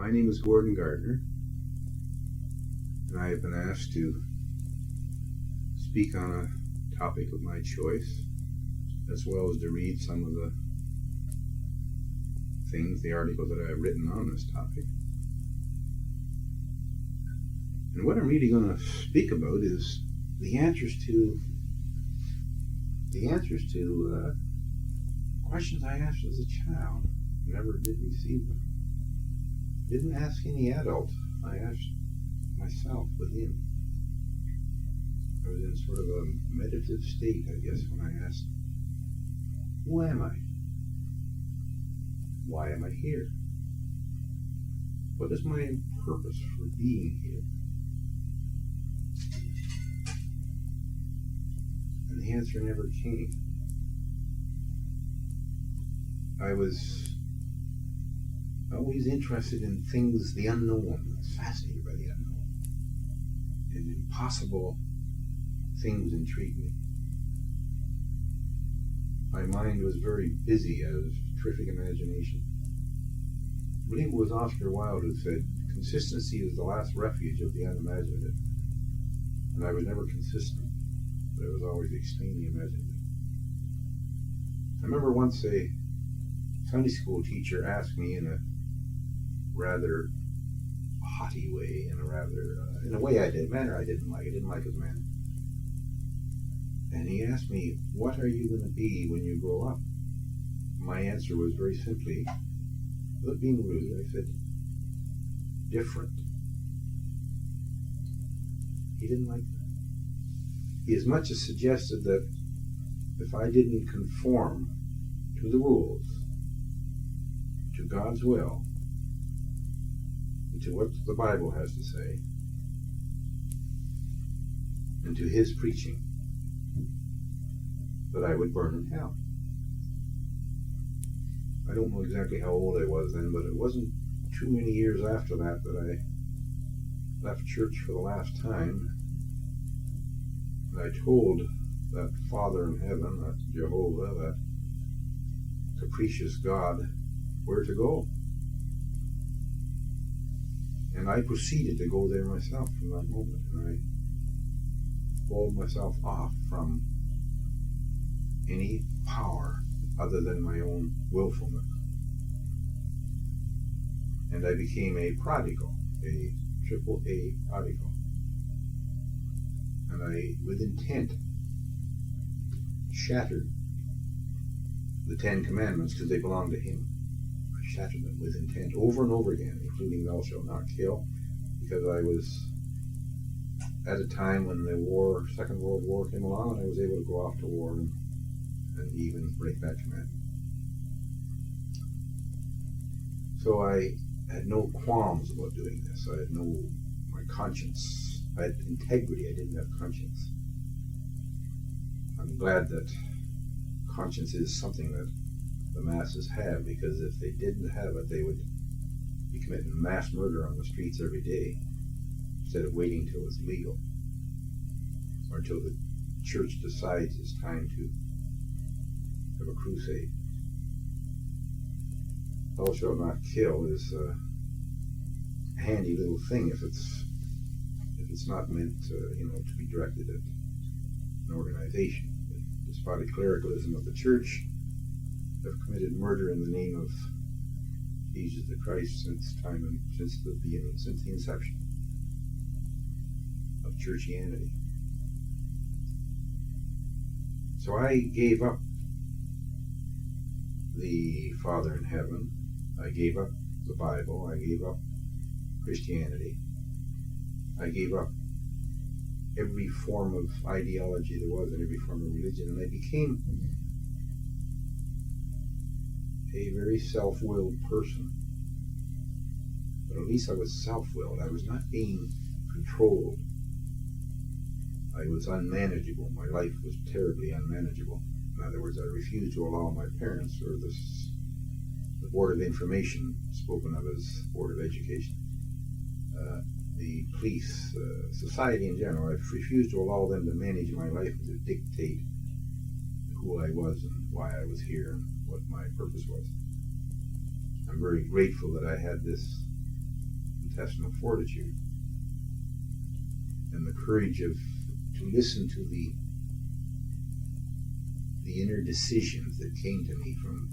My name is Gordon Gardner, and I have been asked to speak on a topic of my choice, as well as to read some of the articles that I've written on this topic. And what I'm really going to speak about is the answers to questions I asked as a child. Never did receive them. Didn't ask any adult. I asked myself within. I was in sort of a meditative state, I guess, when I asked, who am I? Why am I here? What is my purpose for being here? And the answer never came. I was always interested in things, the unknown. I was fascinated by the unknown. And impossible things intrigued me. My mind was very busy. I was terrific imagination. I believe it was Oscar Wilde who said, consistency is the last refuge of the unimaginative. And I was never consistent, but I was always extremely imaginative. I remember once a Sunday school teacher asked me in a rather haughty way, in a manner I didn't like. I didn't like his manner. And he asked me, what are you going to be when you grow up? My answer was very simply, without being rude, I said, different. He didn't like that. He as much as suggested that if I didn't conform to the rules, to God's will, and to what the Bible has to say, and to His preaching, that I would burn in hell. I don't know exactly how old I was then, but it wasn't too many years after that I left church for the last time, and I told that Father in heaven, that Jehovah, that capricious God, where to go. And I proceeded to go there myself from that moment, and I walled myself off from any power other than my own willfulness. And I became a prodigal, a triple A prodigal. And I, with intent, shattered the 10 Commandments because they belonged to Him. I shattered them with intent over and over again, including thou shalt not kill, because I was at a time when the Second World War came along, and I was able to go off to war and even break that commandment. So I had no qualms about doing this. I had my conscience. I had integrity. I didn't have conscience. I'm glad that conscience is something that the masses have, because if they didn't have it, they would be committing mass murder on the streets every day instead of waiting till it's legal or until the church decides it's time to have a crusade. Thou shalt not kill is a handy little thing if it's not meant to be directed at an organization. The despotic clericalism of the church have committed murder in the name of Jesus the Christ since the beginning, since the inception of churchianity. So I gave up the Father in heaven. I gave up the Bible. I gave up Christianity. I gave up every form of ideology there was and every form of religion, and I became a very self-willed person. But at least I was self-willed. I was not being controlled. I was unmanageable. My life was terribly unmanageable. In other words, I refused to allow my parents or the Board of Information, spoken of as Board of Education, the police, society in general, I refused to allow them to manage my life and to dictate who I was and why I was here and what my purpose was. I'm very grateful that I had this intestinal fortitude and the courage to listen to the inner decisions that came to me from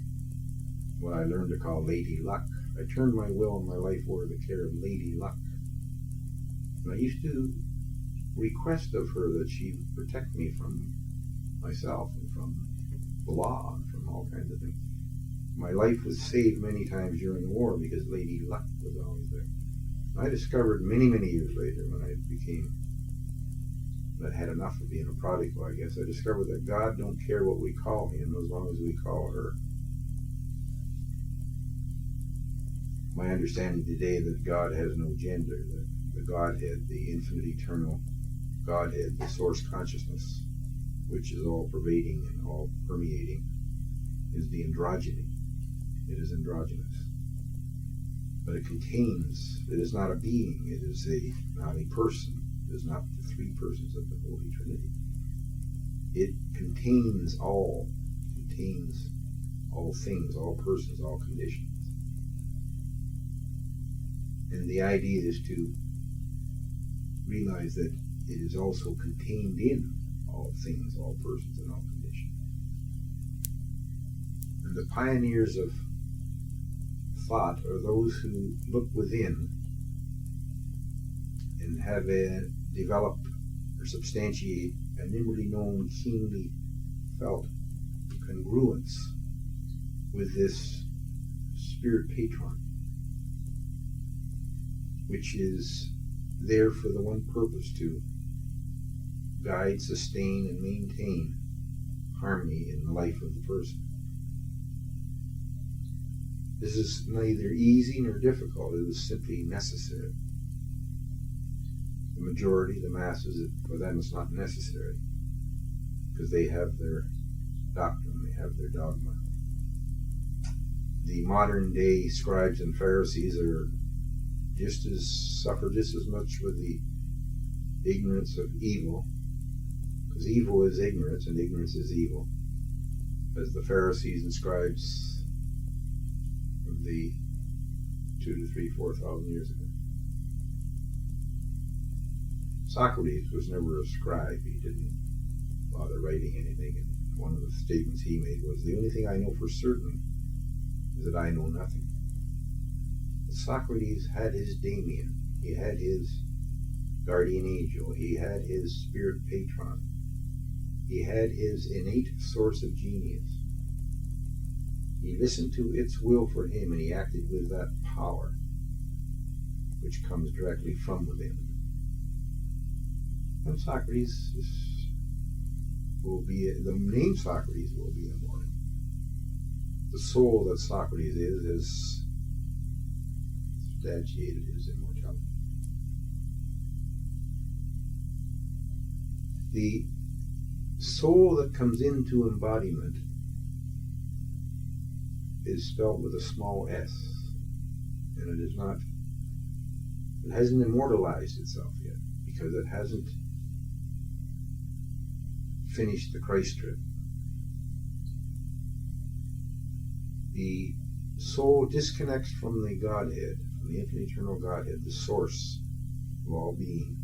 what I learned to call Lady Luck. I turned my will and my life over to the care of Lady Luck. And I used to request of her that she protect me from myself and from the law and from all kinds of things. My life was saved many times during the war because Lady Luck was always there. And I discovered many, many years later when I had enough of being a prodigal, I guess, I discovered that God don't care what we call him as long as we call her. My understanding today that God has no gender, that the Godhead, the infinite eternal Godhead, the source consciousness, which is all pervading and all permeating, is the androgyny. It is androgynous. But it is not a being, it is not a person. It is not the three persons of the Holy Trinity. It contains all things, all persons, all conditions. And the idea is to realize that it is also contained in all things, all persons, and all conditions. And the pioneers of thought are those who look within and have developed or substantiate an inwardly known, keenly felt congruence with this spirit patron, which is there for the one purpose to guide, sustain, and maintain harmony in the life of the person. This is neither easy nor difficult. It is simply necessary. The majority, the masses, for them it's not necessary because they have their doctrine, they have their dogma. The modern day scribes and Pharisees suffer just as much with the ignorance of evil, because evil is ignorance and ignorance is evil, as the Pharisees and scribes of the 2,000 to 3,000, 4,000 years ago. Socrates was never a scribe. He didn't bother writing anything, and one of the statements he made was, "The only thing I know for certain is that I know nothing." But Socrates had his daemon, he had his guardian angel, he had his spirit patron, he had his innate source of genius. He listened to its will for him, and he acted with that power which comes directly from within. And Socrates the name Socrates will be immortal. The soul that Socrates is substantiated his immortality. The soul that comes into embodiment is spelled with a small s, and it hasn't immortalized itself yet, because it hasn't finished the Christ trip. The soul disconnects from the Godhead, from the infinite eternal Godhead, the source of all being,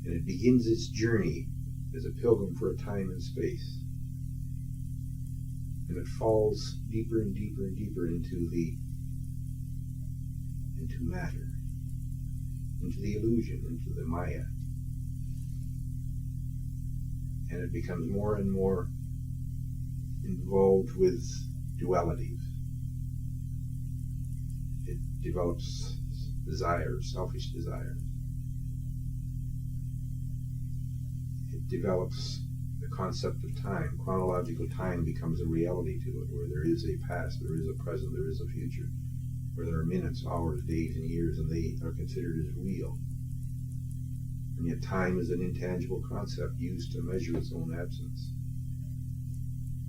and it begins its journey as a pilgrim for a time and space, and it falls deeper and deeper and deeper into matter, into the illusion, into the Maya. And it becomes more and more involved with dualities. It develops desires, selfish desires. It develops the concept of time. Chronological time becomes a reality to it, where there is a past, there is a present, there is a future, where there are minutes, hours, days, and years, and they are considered as real. And yet time is an intangible concept used to measure its own absence.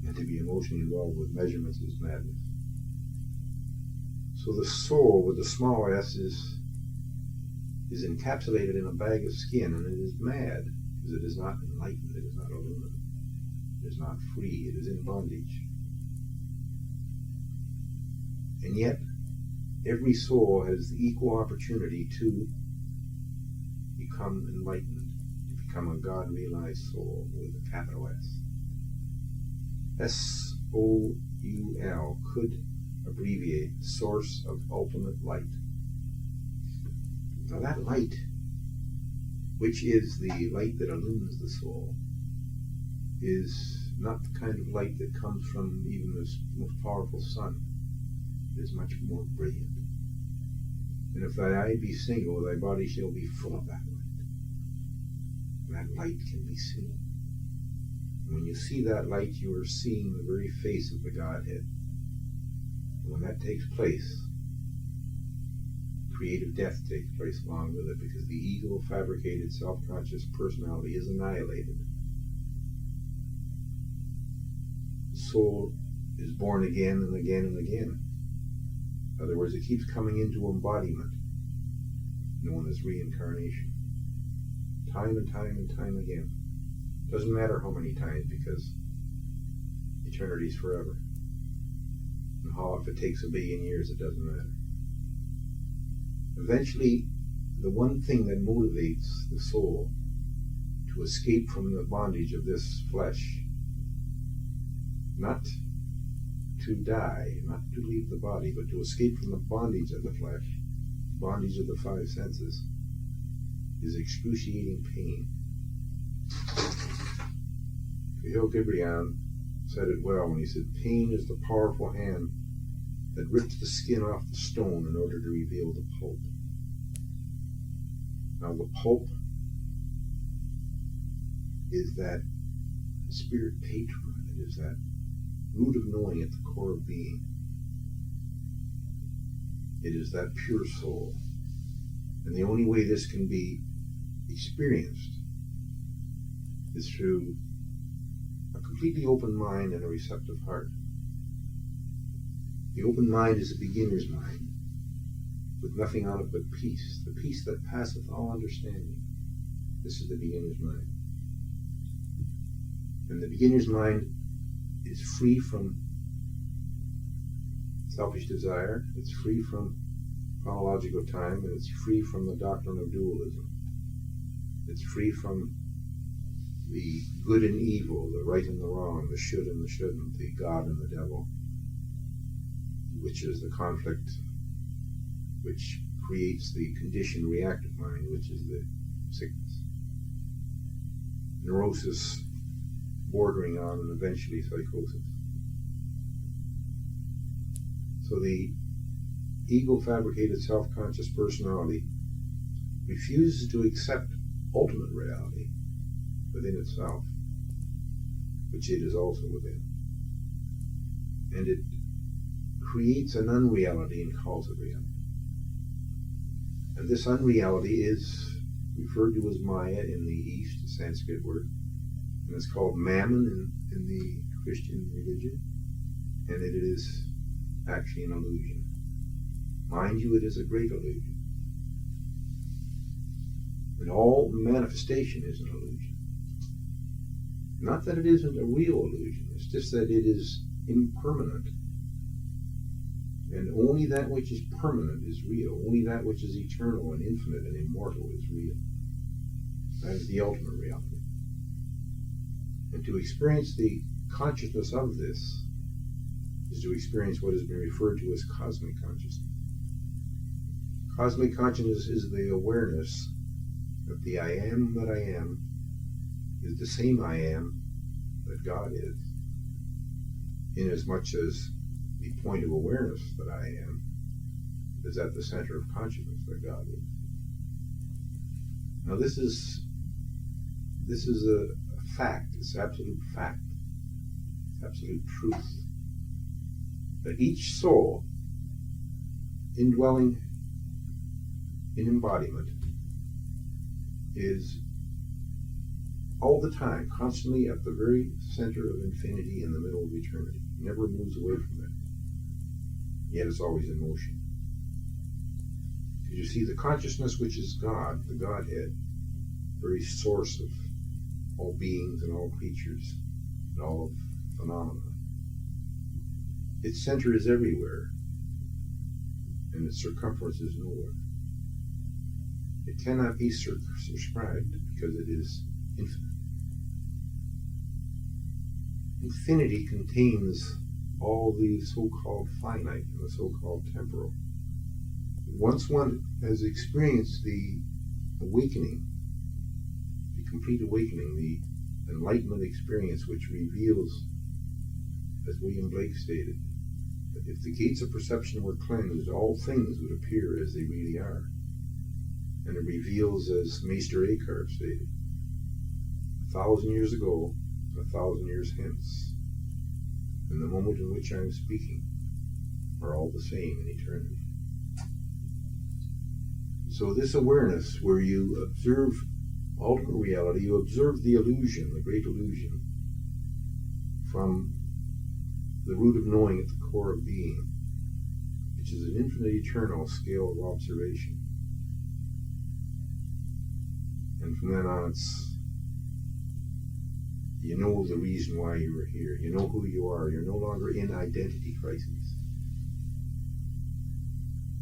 And to be emotionally involved with measurements is madness. So the soul with the small s is encapsulated in a bag of skin, and it is mad, because it is not enlightened, it is not illumined, it is not free, it is in bondage. And yet, every soul has the equal opportunity to become enlightened, to become a God-realized soul with a capital S. S-O-U-L could abbreviate Source of Ultimate Light. Now that light, which is the light that illumines the soul, is not the kind of light that comes from even the most powerful sun. It is much more brilliant. And if thy eye be single, thy body shall be full of that light. And that light can be seen. And when you see that light, you are seeing the very face of the Godhead. And when that takes place, creative death takes place along with it, because the ego-fabricated self-conscious personality is annihilated. The soul is born again and again and again. In other words, it keeps coming into embodiment, known as reincarnation. Time and time and time again. Doesn't matter how many times, because eternity is forever. And how, if it takes a billion years, it doesn't matter. Eventually, the one thing that motivates the soul to escape from the bondage of this flesh, not to die, not to leave the body, but to escape from the bondage of the flesh, bondage of the five senses, is excruciating pain. Cahill Gibrian said it well when he said, pain is the powerful hand that rips the skin off the stone in order to reveal the pulp. Now the pulp is that spirit patron. It is that root of knowing at the core of being. It is that pure soul. And the only way this can be experienced is through a completely open mind and a receptive heart. The open mind is a beginner's mind, with nothing on it but peace, the peace that passeth all understanding. This is the beginner's mind. And the beginner's mind is free from selfish desire, it's free from chronological time, and it's free from the doctrine of dualism. It's free from the good and evil, the right and the wrong, the should and the shouldn't, the God and the devil, which is the conflict which creates the conditioned reactive mind, which is the sickness. Neurosis bordering on and eventually psychosis. So the ego-fabricated self-conscious personality refuses to accept ultimate reality within itself, which it is also within. And it creates an unreality and calls it reality. And this unreality is referred to as Maya in the East, a Sanskrit word, and it's called Mammon in the Christian religion, and it is actually an illusion. Mind you, it is a great illusion. And all manifestation is an illusion. Not that it isn't a real illusion, it's just that it is impermanent. And only that which is permanent is real. Only that which is eternal and infinite and immortal is real. That is the ultimate reality. And to experience the consciousness of this is to experience what has been referred to as cosmic consciousness. Cosmic consciousness is the awareness that the I am that I am is the same I am that God is, inasmuch as the point of awareness that I am is at the center of consciousness that God is. Now this is a fact, it's absolute fact, it's absolute truth, that each soul indwelling in embodiment is all the time, constantly at the very center of infinity in the middle of eternity. It never moves away from it. Yet it's always in motion. Because you see, the consciousness which is God, the Godhead, very source of all beings and all creatures and all phenomena, its center is everywhere. and its circumference is nowhere. It cannot be circumscribed because it is infinite. Infinity contains all the so-called finite and the so-called temporal. Once one has experienced the awakening, the complete awakening, the enlightenment experience which reveals, as William Blake stated, that if the gates of perception were cleansed, all things would appear as they really are. And it reveals, as Meister Eckhart stated, 1,000 years ago, 1,000 years hence, and the moment in which I am speaking are all the same in eternity. So this awareness, where you observe ultimate reality, you observe the illusion, the great illusion, from the root of knowing at the core of being, which is an infinite eternal scale of observation. And from then on, you know the reason why you are here. You know who you are. You're no longer in identity crises.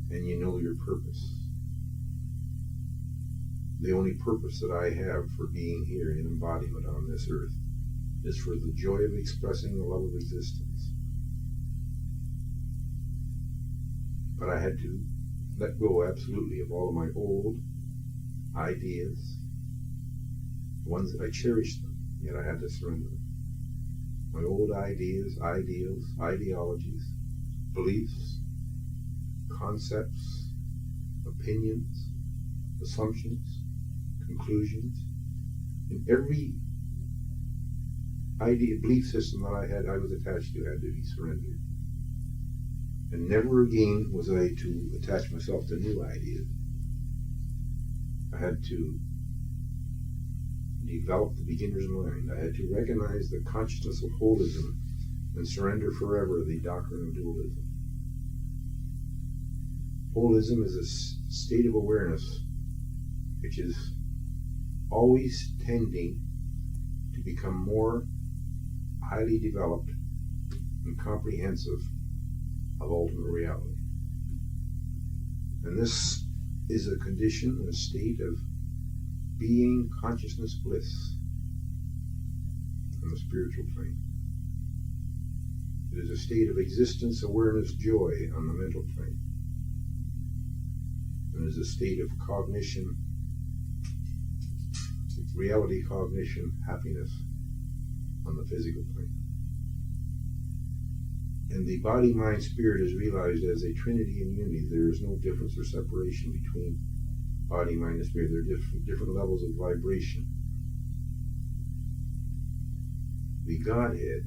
And you know your purpose. The only purpose that I have for being here in embodiment on this earth is for the joy of expressing the love of existence. But I had to let go absolutely of all of my old ideas, the ones that I cherished them, yet I had to surrender them. My old ideas, ideals, ideologies, beliefs, concepts, opinions, assumptions, conclusions. In every idea, belief system that I was attached to had to be surrendered. And never again was I to attach myself to new ideas. I had to develop the beginner's mind. I had to recognize the consciousness of holism and surrender forever the doctrine of dualism. Holism is a state of awareness which is always tending to become more highly developed and comprehensive of ultimate reality. And this is a condition, a state of being consciousness bliss on the spiritual plane. It is a state of existence, awareness, joy on the mental plane. And it is a state of cognition, reality cognition, happiness on the physical plane. And the body, mind, spirit is realized as a trinity in unity. There is no difference or separation between body, mind, and spirit. There are different levels of vibration. The Godhead,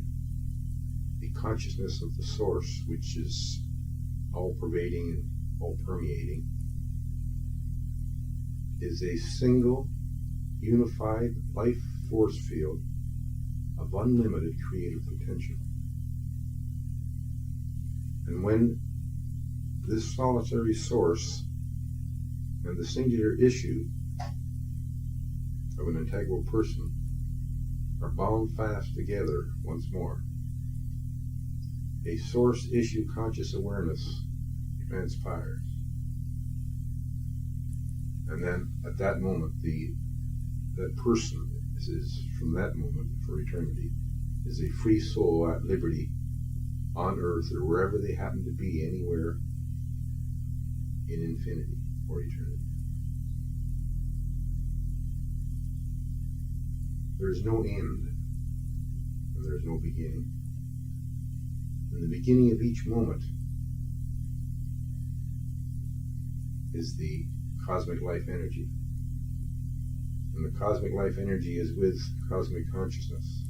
the consciousness of the source, which is all-pervading and all-permeating, is a single, unified life force field of unlimited creative potential. And when this solitary source and the singular issue of an integral person are bound fast together once more, a source issue conscious awareness transpires. And then at that moment, that person is from that moment for eternity is a free soul at liberty on earth or wherever they happen to be, anywhere in infinity or eternity. There is no end and there is no beginning. And the beginning of each moment is the cosmic life energy. And the cosmic life energy is with cosmic consciousness.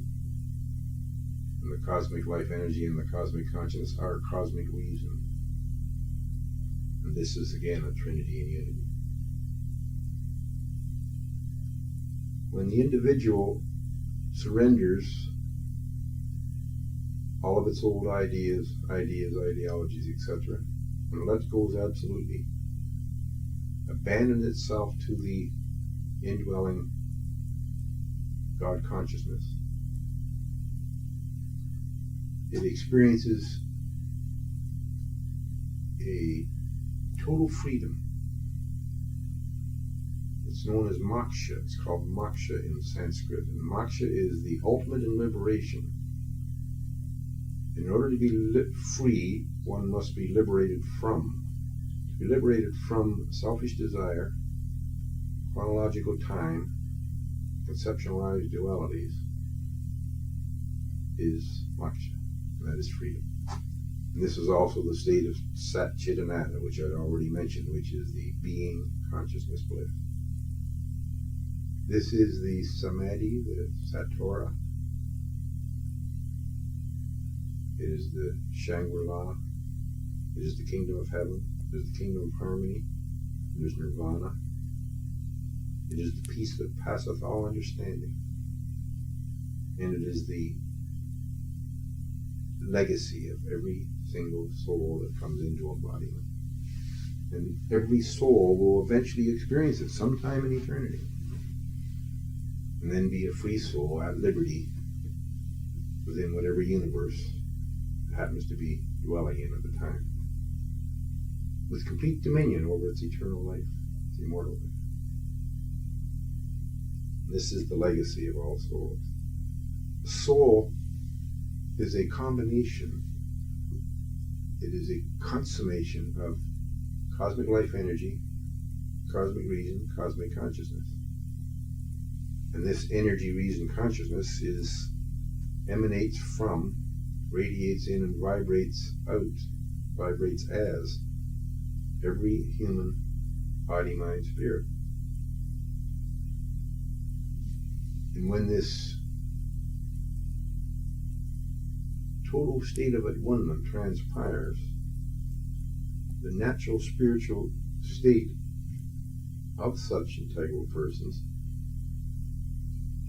And the cosmic life energy and the cosmic consciousness are cosmic reason. And this is again a trinity in unity. When the individual surrenders all of its old ideas, ideologies, etc., and lets go absolutely, abandon itself to the indwelling God consciousness, it experiences a total freedom. It's known as moksha. It's called moksha in Sanskrit. And moksha is the ultimate in liberation. In order to be free, one must be liberated from. To be liberated from selfish desire, chronological time, conceptualized dualities, is moksha, and that is freedom. And this is also the state of Sat Chit Ananda, which I already mentioned, which is the being consciousness bliss. This is the Samadhi, the Satora. It is the Shangri-La. It is the kingdom of heaven. It is the kingdom of harmony. It is Nirvana. It is the peace that passeth all understanding. And it is the legacy of every single soul that comes into embodiment. And every soul will eventually experience it sometime in eternity. And then be a free soul at liberty within whatever universe it happens to be dwelling in at the time, with complete dominion over its eternal life, its immortal life. This is the legacy of all souls. The soul is a combination, it is a consummation of cosmic life energy, cosmic reason, cosmic consciousness. And this energy, reason, consciousness emanates from, radiates in, and vibrates out, vibrates as every human body, mind, spirit. And when this total state of at-one-ment transpires, the natural spiritual state of such integral persons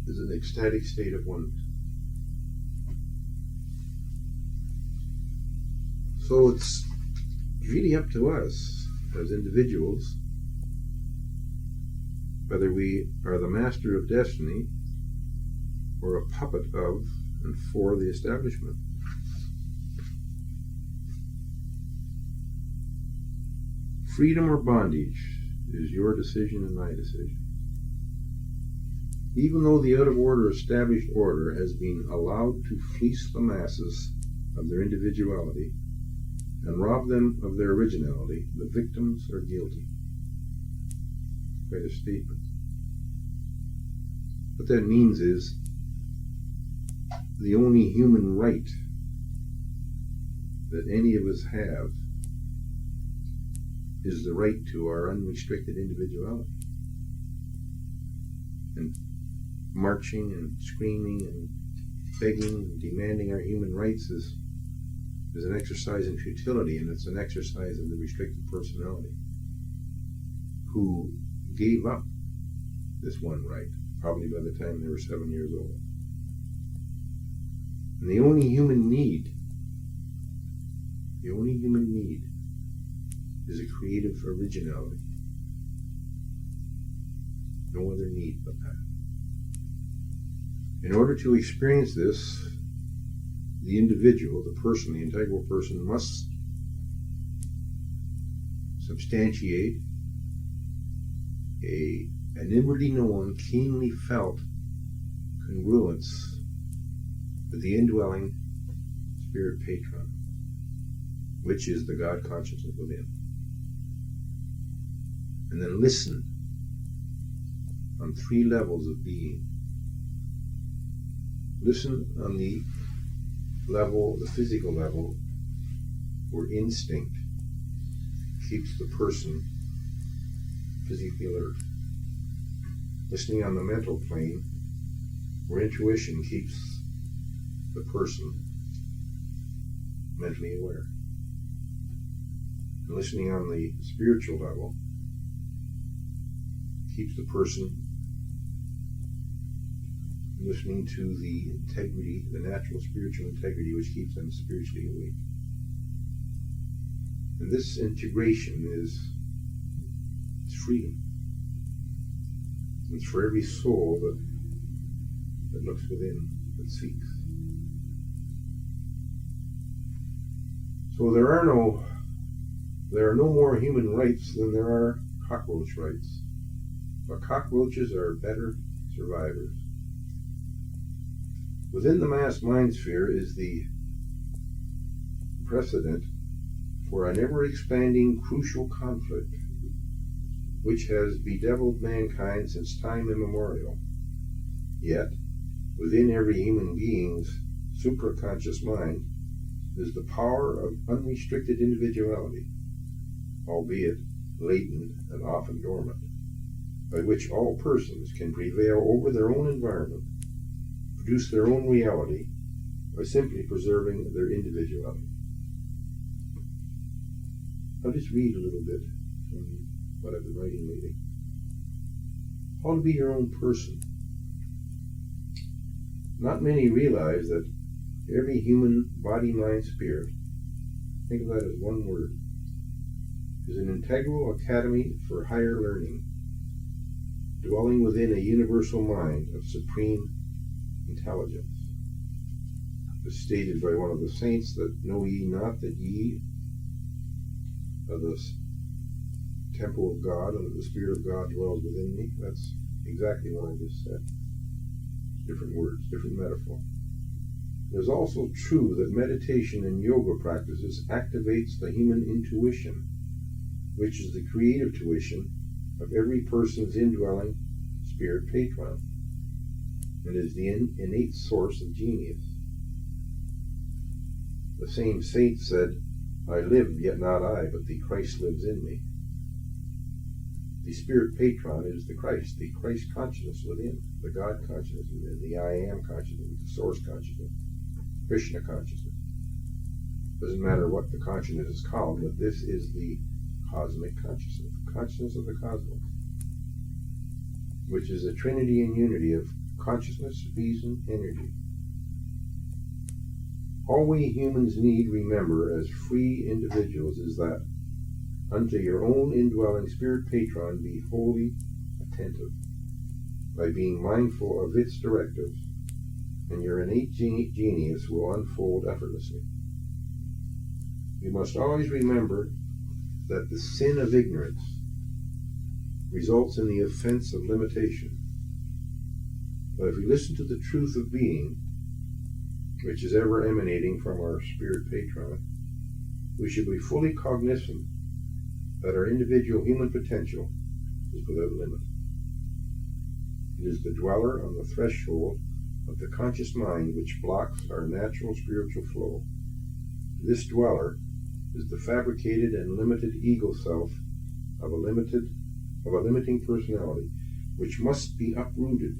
is an ecstatic state of oneness. So it's really up to us as individuals whether we are the master of destiny or a puppet of and for the establishment. Freedom or bondage is your decision and my decision. Even though the out-of-order established order has been allowed to fleece the masses of their individuality and rob them of their originality, the victims are guilty. Quite a statement. What that means is the only human right that any of us have is the right to our unrestricted individuality. And marching and screaming and begging and demanding our human rights is an exercise in futility, and it's an exercise of the restricted personality who gave up this one right, probably by the time they were 7 years old. And the only human need is a creative originality. No other need but that. In order to experience this, the individual, the person, the integral person, must substantiate an inwardly known, keenly felt congruence with the indwelling spirit patron, which is the God consciousness within. And then listen on 3 levels of being. Listen on the level, the physical level, where instinct keeps the person physically alert. Listening on the mental plane, where intuition keeps the person mentally aware. And listening on the spiritual level keeps the person listening to the integrity, the natural spiritual integrity, which keeps them spiritually awake. And this integration is freedom. It's for every soul that looks within, that seeks. So there are no There are no more human rights than there are cockroach rights, but cockroaches are better survivors. Within the mass mind sphere is the precedent for an ever-expanding crucial conflict which has bedeviled mankind since time immemorial. Yet, within every human being's supraconscious mind is the power of unrestricted individuality, albeit latent and often dormant, by which all persons can prevail over their own environment, produce their own reality, by simply preserving their individuality. I'll just read a little bit from what I've been writing lately. How to be your own person. Not many realize that every human body, mind, spirit, think of that as one word, is an integral academy for higher learning, dwelling within a universal mind of supreme intelligence. As stated by one of the saints, that know ye not that ye are the temple of God and that the Spirit of God dwells within me. That's exactly what I just said. Different words, different metaphor. It is also true that meditation and yoga practices activates the human intuition, which is the creative tuition of every person's indwelling spirit patron, and is the innate source of genius. The same saint said, I live, yet not I, but the Christ lives in me. The spirit patron is the Christ consciousness within, the God consciousness within, the I am consciousness, the source consciousness, Krishna consciousness. Doesn't matter what the consciousness is called, but this is the cosmic consciousness, the consciousness of the cosmos, which is a trinity and unity of consciousness, reason, energy. All we humans need remember as free individuals is that unto your own indwelling spirit patron be wholly attentive, by being mindful of its directives, and your innate genius will unfold effortlessly. You must always remember that the sin of ignorance results in the offense of limitation. But if we listen to the truth of being, which is ever emanating from our spirit patron, we should be fully cognizant that our individual human potential is without limit. It is the dweller on the threshold of the conscious mind which blocks our natural spiritual flow. This dweller is the fabricated and limited ego self of a limiting personality, which must be uprooted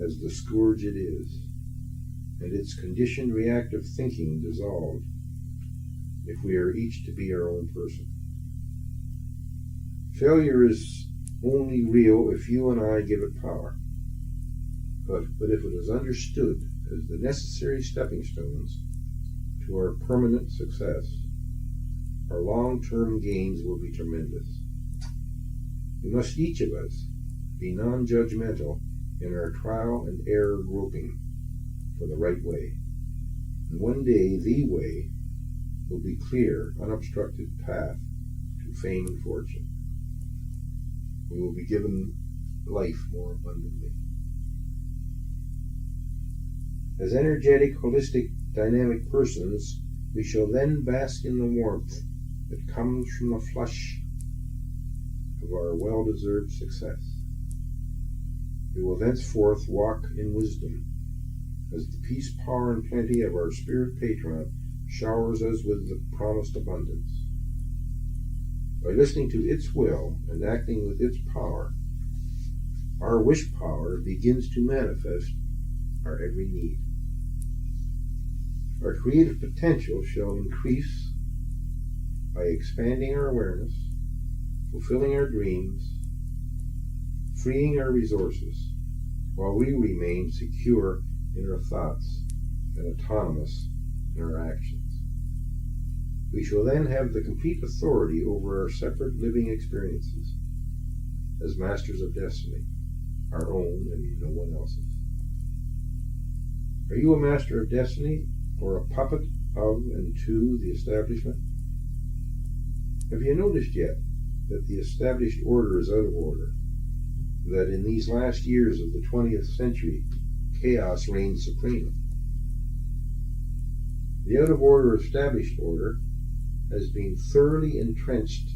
as the scourge it is, and its conditioned reactive thinking dissolved, if we are each to be our own person. Failure is only real if you and I give it power. But if it is understood as the necessary stepping stones to our permanent success, our long-term gains will be tremendous. We must each of us be non-judgmental in our trial and error groping for the right way. And one day the way will be clear, unobstructed path to fame and fortune. We will be given life more abundantly. As energetic, holistic, dynamic persons, we shall then bask in the warmth that comes from the flush of our well-deserved success. We will thenceforth walk in wisdom, as the peace, power, and plenty of our spirit patron showers us with the promised abundance. By listening to its will and acting with its power, our wish power begins to manifest our every need. Our creative potential shall increase by expanding our awareness, fulfilling our dreams, freeing our resources, while we remain secure in our thoughts and autonomous in our actions. We shall then have the complete authority over our separate living experiences as masters of destiny, our own and no one else's. Are you a master of destiny or a puppet of and to the establishment? Have you noticed yet that the established order is out of order? That in these last years of the 20th century, chaos reigns supreme? The out-of-order established order has been a thoroughly entrenched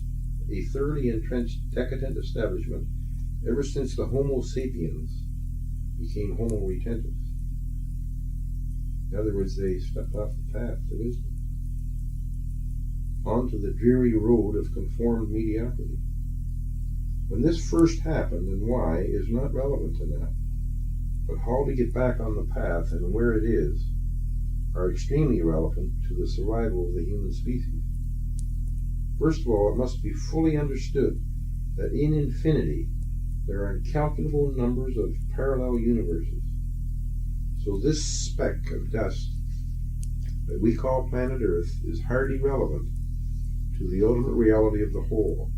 decadent establishment ever since the Homo sapiens became Homo retentus. In other words, they stepped off the path to wisdom, onto the dreary road of conformed mediocrity. When this first happened and why is not relevant to now, but how to get back on the path and where it is are extremely relevant to the survival of the human species. First of all, it must be fully understood that in infinity there are incalculable numbers of parallel universes. So this speck of dust that we call planet Earth is hardly relevant to the ultimate reality of the whole,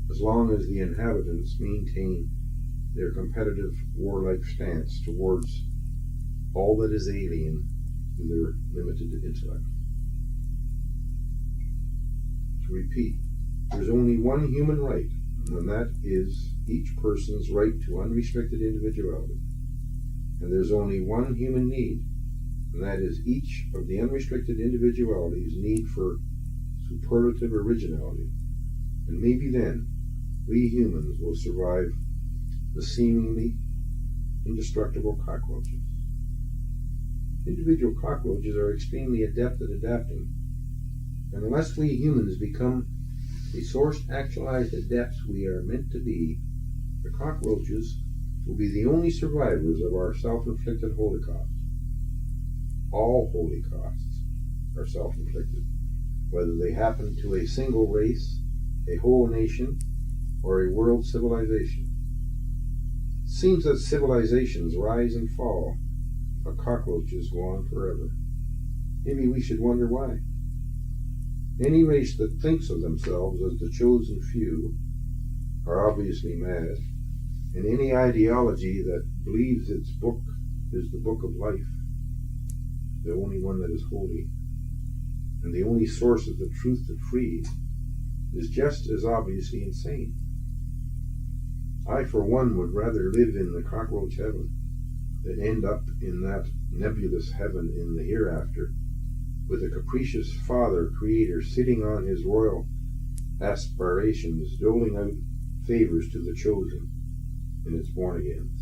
as long as the inhabitants maintain their competitive warlike stance towards all that is alien to their limited intellect. To repeat, there's only one human right, and that is each person's right to unrestricted individuality. And there's only one human need, and that is each of the unrestricted individualities' need for superlative originality. And maybe then, we humans will survive the seemingly indestructible cockroaches. Individual cockroaches are extremely adept at adapting, and unless we humans become the source-actualized adepts we are meant to be, the cockroaches will be the only survivors of our self-inflicted holocaust. All holocausts are self-inflicted, whether they happen to a single race, a whole nation, or a world civilization. It seems that civilizations rise and fall, but cockroaches go on forever. Maybe we should wonder why. Any race that thinks of themselves as the chosen few are obviously mad, and any ideology that believes its book is the book of life, the only one that is holy, and the only source of the truth that frees, is just as obviously insane. I, for one, would rather live in the cockroach heaven than end up in that nebulous heaven in the hereafter, with a capricious Father Creator sitting on his royal aspirations, doling out favors to the chosen and its born-agains.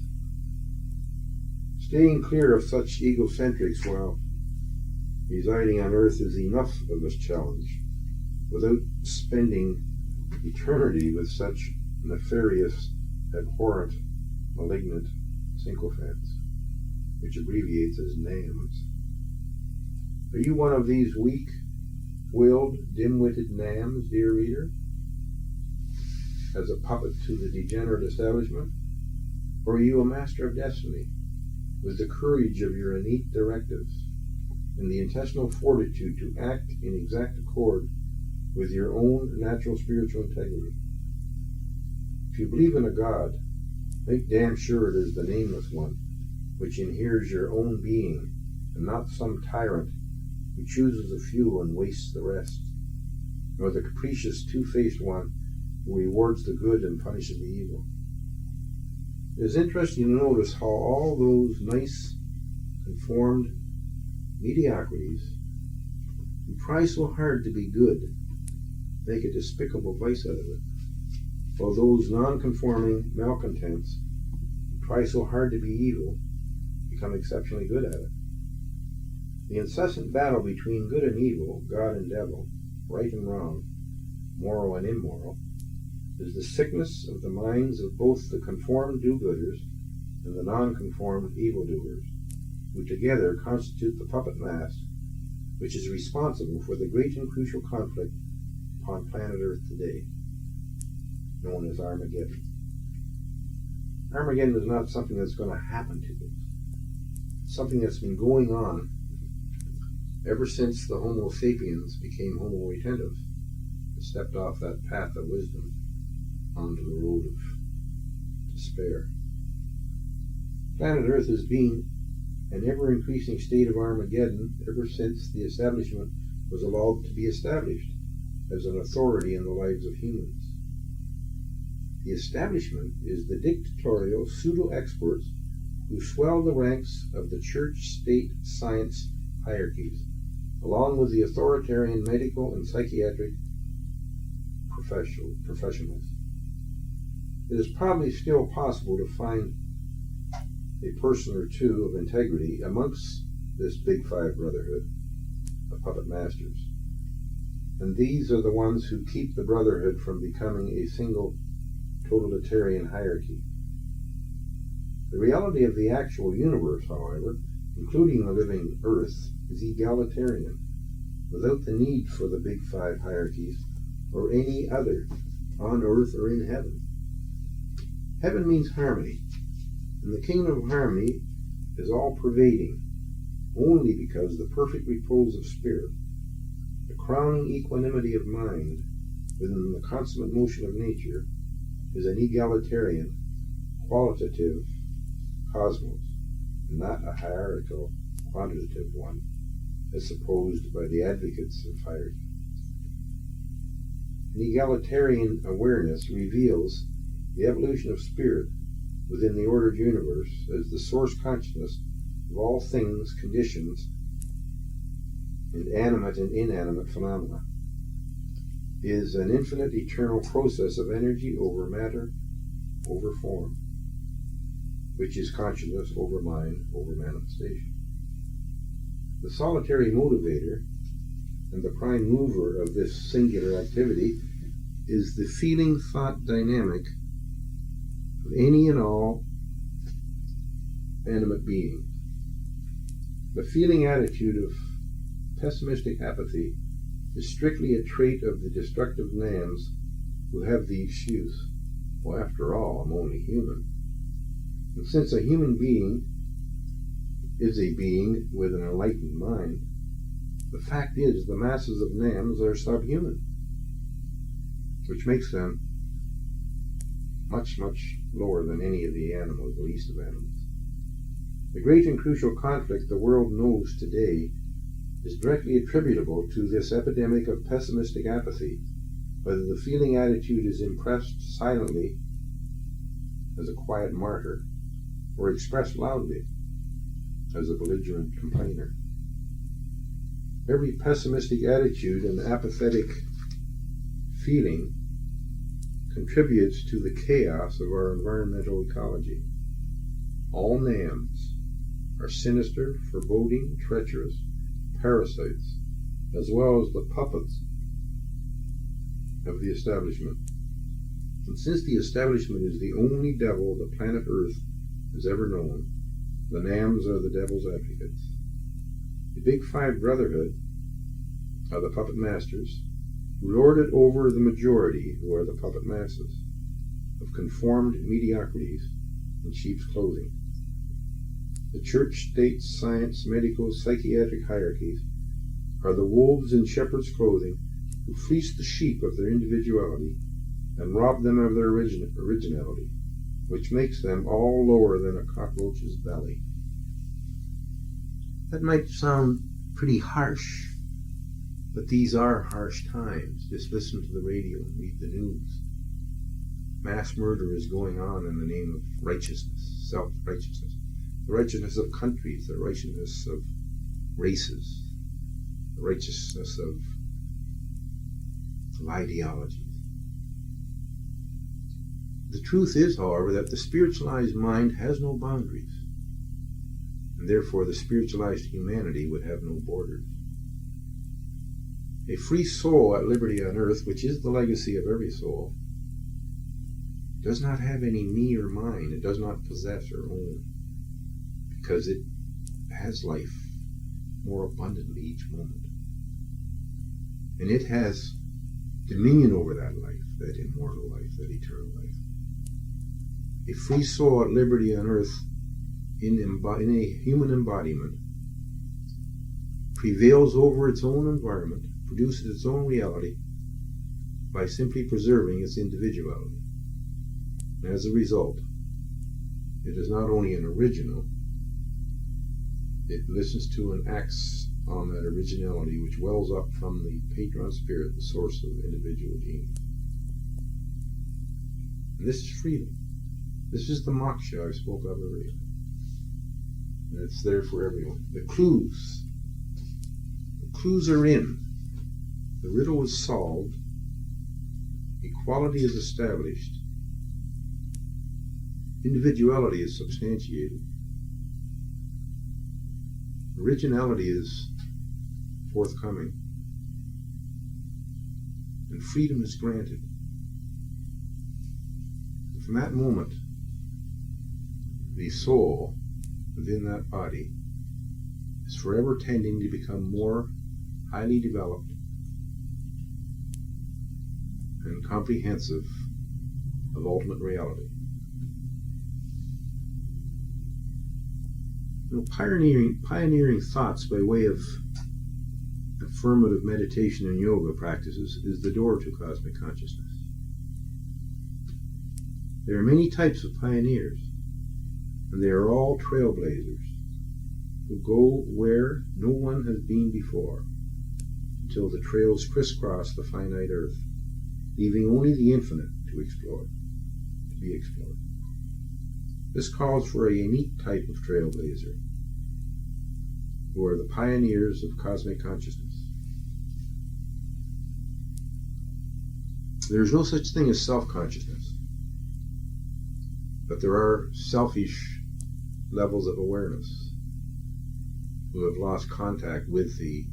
Staying clear of such egocentrics while residing on earth is enough of a challenge, without spending eternity with such nefarious, abhorrent, malignant sycophants, which abbreviates as NAMs. Are you one of these weak-willed, dim-witted NAMs, dear reader, as a puppet to the degenerate establishment? Or are you a master of destiny, with the courage of your innate directives and the intentional fortitude to act in exact accord with your own natural spiritual integrity? If you believe in a God, make damn sure it is the nameless one, which inheres your own being, and not some tyrant who chooses a few and wastes the rest, nor the capricious two-faced one who rewards the good and punishes the evil. It is interesting to notice how all those nice, conformed mediocrities who try so hard to be good make a despicable vice out of it, while those non-conforming malcontents who try so hard to be evil become exceptionally good at it. The incessant battle between good and evil, God and devil, right and wrong, moral and immoral, is the sickness of the minds of both the conformed do-gooders and the non-conformed evildoers, who together constitute the puppet mass which is responsible for the great and crucial conflict upon planet Earth today, known as Armageddon. Armageddon is not something that's going to happen to us. It's something that's been going on ever since the Homo sapiens became Homo retentus and stepped off that path of wisdom onto the road of despair. Planet Earth has been an ever-increasing state of Armageddon ever since the establishment was allowed to be established. as an authority in the lives of humans. The establishment is the dictatorial pseudo-experts who swell the ranks of the church-state science hierarchies, along with the authoritarian medical and psychiatric professionals. It is probably still possible to find a person or two of integrity amongst this Big Five brotherhood of puppet masters. And these are the ones who keep the brotherhood from becoming a single totalitarian hierarchy. The reality of the actual universe, however, including the living Earth, is egalitarian, without the need for the Big Five hierarchies or any other on Earth or in heaven. Heaven means harmony, and the kingdom of harmony is all-pervading, only because the perfect repose of spirit, the crowning equanimity of mind within the consummate motion of nature, is an egalitarian, qualitative cosmos, and not a hierarchical, quantitative one, as supposed by the advocates of hierarchy. An egalitarian awareness reveals the evolution of spirit within the ordered universe as the source consciousness of all things, conditions, and animate and inanimate phenomena, is an infinite eternal process of energy over matter over form, which is consciousness over mind over manifestation. The solitary motivator and the prime mover of this singular activity is the feeling thought dynamic of any and all animate beings. The feeling attitude of pessimistic apathy is strictly a trait of the destructive nams who have the excuse, well, after all, I'm only human. And since a human being is a being with an enlightened mind, the fact is the masses of nams are subhuman, which makes them much, much lower than any of the animals, the least of animals. The great and crucial conflict the world knows today is directly attributable to this epidemic of pessimistic apathy, whether the feeling attitude is impressed silently as a quiet martyr or expressed loudly as a belligerent complainer. Every pessimistic attitude and apathetic feeling contributes to the chaos of our environmental ecology. All nams are sinister, foreboding, treacherous parasites, as well as the puppets of the establishment. And since the establishment is the only devil the planet Earth has ever known, the nams are the devil's advocates. The Big Five brotherhood are the puppet masters, who lord it over the majority, who are the puppet masses, of conformed mediocrities in sheep's clothing. The church, state, science, medical, psychiatric hierarchies are the wolves in shepherd's clothing who fleece the sheep of their individuality and rob them of their originality, which makes them all lower than a cockroach's belly. That might sound pretty harsh, but these are harsh times. Just listen to the radio and read the news. Mass murder is going on in the name of righteousness, self-righteousness. The righteousness of countries, the righteousness of races, the righteousness of ideologies. The truth is, however, that the spiritualized mind has no boundaries, and therefore the spiritualized humanity would have no borders. A free soul at liberty on earth, which is the legacy of every soul, does not have any me or mine. It does not possess or own, because it has life more abundantly each moment. And it has dominion over that life, that immortal life, that eternal life. A free soul at liberty on earth in a human embodiment prevails over its own environment, produces its own reality by simply preserving its individuality. And as a result, it is not only an original, it listens to and acts on that originality which wells up from the patron spirit, the source of individual genius. And this is freedom. This is the moksha I spoke of earlier. And it's there for everyone. The clues are in. The riddle is solved. Equality is established. Individuality is substantiated. Originality is forthcoming. And freedom is granted. And from that moment, the soul within that body is forever tending to become more highly developed and comprehensive of ultimate reality. Pioneering thoughts by way of affirmative meditation and yoga practices is the door to cosmic consciousness. There are many types of pioneers, and they are all trailblazers who go where no one has been before until the trails crisscross the finite earth, leaving only the infinite to explore, to be explored. This calls for a unique type of trailblazer, who are the pioneers of cosmic consciousness. There is no such thing as self-consciousness, but there are selfish levels of awareness who have lost contact with the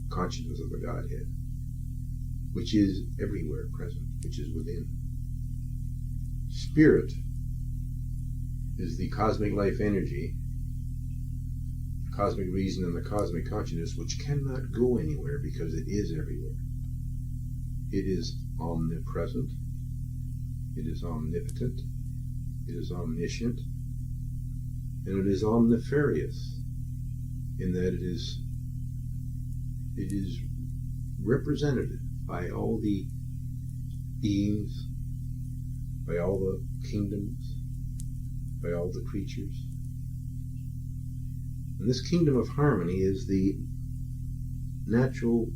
consciousness of the Godhead, which is everywhere present, which is within. Spirit is the cosmic life energy, cosmic reason, and the cosmic consciousness, which cannot go anywhere because it is everywhere. It is omnipresent, it is omnipotent, it is omniscient, and it is omnifarious, in that it is represented by all the beings, by all the kingdoms, by all the creatures. And this kingdom of harmony is the natural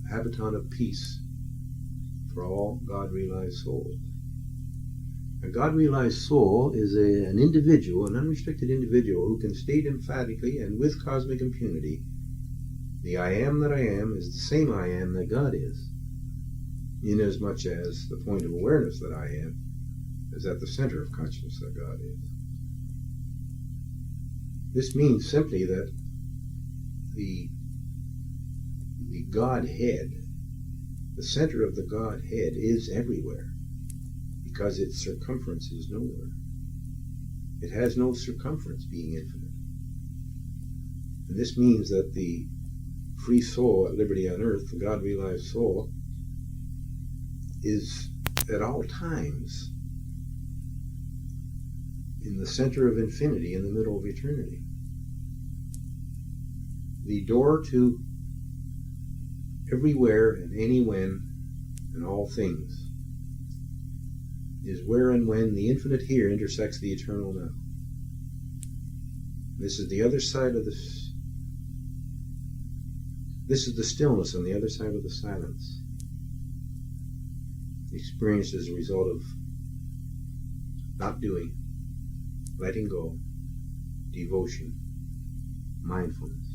habitat of peace for all God-realized souls. A God-realized soul is an individual, an unrestricted individual, who can state emphatically and with cosmic impunity, the I am that I am is the same I am that God is, inasmuch as the point of awareness that I am is at the center of consciousness that God is. This means simply that the Godhead, the center of the Godhead, is everywhere, because its circumference is nowhere. It has no circumference, being infinite. And this means that the free soul at liberty on earth, the God-realized soul, is at all times in the center of infinity, in the middle of eternity. The door to everywhere and any when and all things is where and when the infinite here intersects the eternal now. This is the other side of this. This is the stillness on the other side of the silence, experienced as a result of not doing, letting go, devotion, mindfulness.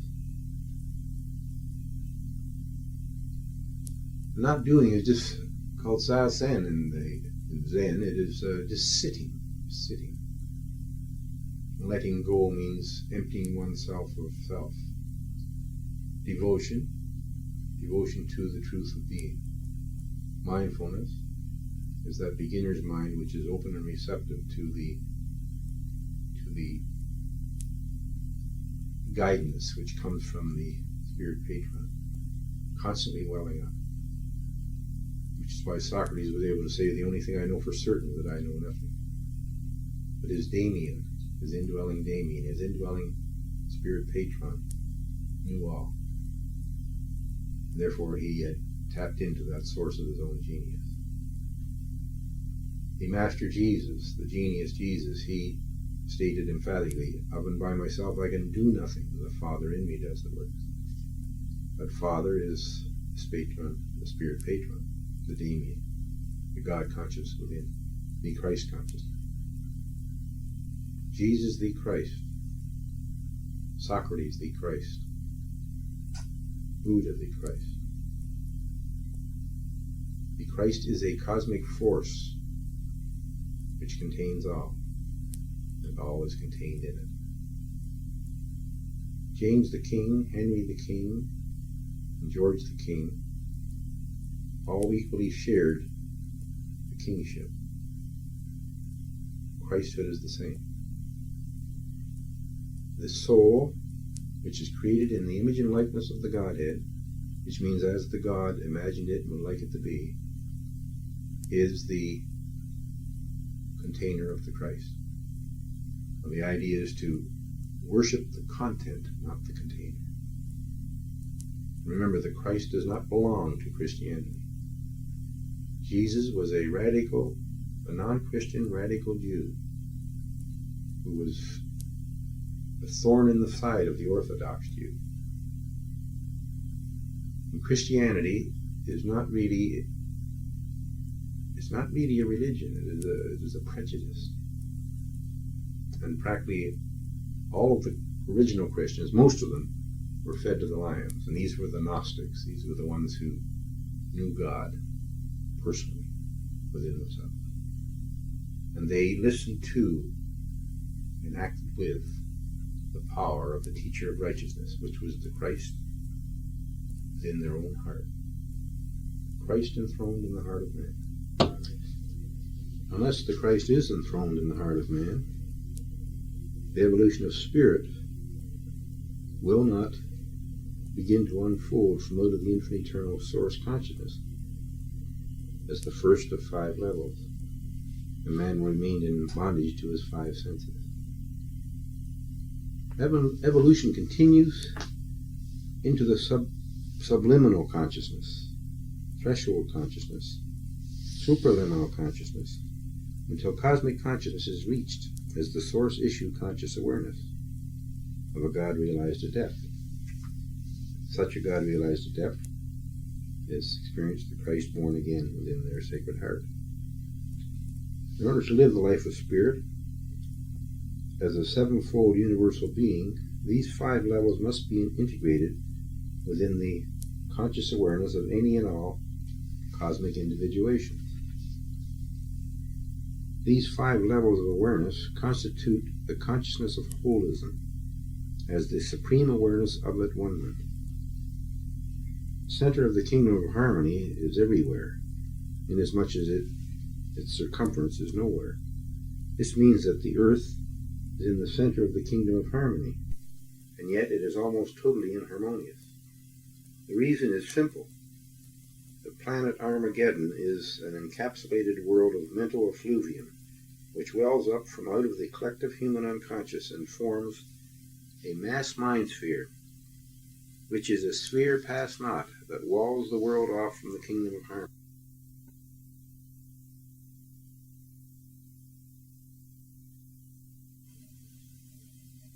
Not doing is just called sasen in Zen. It is just sitting. Letting go means emptying oneself of self. Devotion to the truth of being. Mindfulness is that beginner's mind which is open and receptive to the guidance which comes from the spirit patron, constantly welling up. Which is why Socrates was able to say, the only thing I know for certain is that I know nothing. But his Damien, his indwelling Damien, his indwelling spirit patron knew all. Therefore he had tapped into that source of his own genius. The Master Jesus, the genius Jesus, he stated emphatically, of and by myself I can do nothing. The Father in me does the works. But Father is the patron, the spirit patron, the daemon, the God conscious within, the Christ conscious. Jesus the Christ, Socrates the Christ, Buddha the Christ. The Christ is a cosmic force which contains all, and all is contained in it. James the King, Henry the King, and George the King all equally shared the kingship. Christhood is the same. The soul, which is created in the image and likeness of the Godhead, which means as the God imagined it and would like it to be, is the container of the Christ. And the idea is to worship the content, not the container. Remember, the Christ does not belong to Christianity. Jesus was a non-Christian radical Jew who was the thorn in the side of the Orthodox Jew. And Christianity is not really a religion. It is a prejudice. And practically all of the original Christians, most of them, were fed to the lions. And these were the Gnostics. These were the ones who knew God personally within themselves. And they listened to and acted with the power of the teacher of righteousness, which was the Christ within their own heart. Christ enthroned in the heart of man. Unless the Christ is enthroned in the heart of man, the evolution of spirit will not begin to unfold from out of the infinite eternal source consciousness as the first of 5 levels. And man remained in bondage to his 5 senses. Evolution continues into the subliminal consciousness, threshold consciousness, supraliminal consciousness, until cosmic consciousness is reached as the source issue conscious awareness of a God realized at depth. Such a God realized at depth is experienced the Christ born again within their sacred heart. In order to live the life of spirit as a 7-fold universal being, these 5 levels must be integrated within the conscious awareness of any and all cosmic individuations. These 5 levels of awareness constitute the consciousness of holism as the supreme awareness of at one-ment. The center of the kingdom of harmony is everywhere, inasmuch as its circumference is nowhere. This means that the earth is in the center of the kingdom of harmony, and yet it is almost totally inharmonious. The reason is simple. The planet Armageddon is an encapsulated world of mental effluvium, which wells up from out of the collective human unconscious and forms a mass mind sphere, which is a sphere past naught that walls the world off from the kingdom of harmony.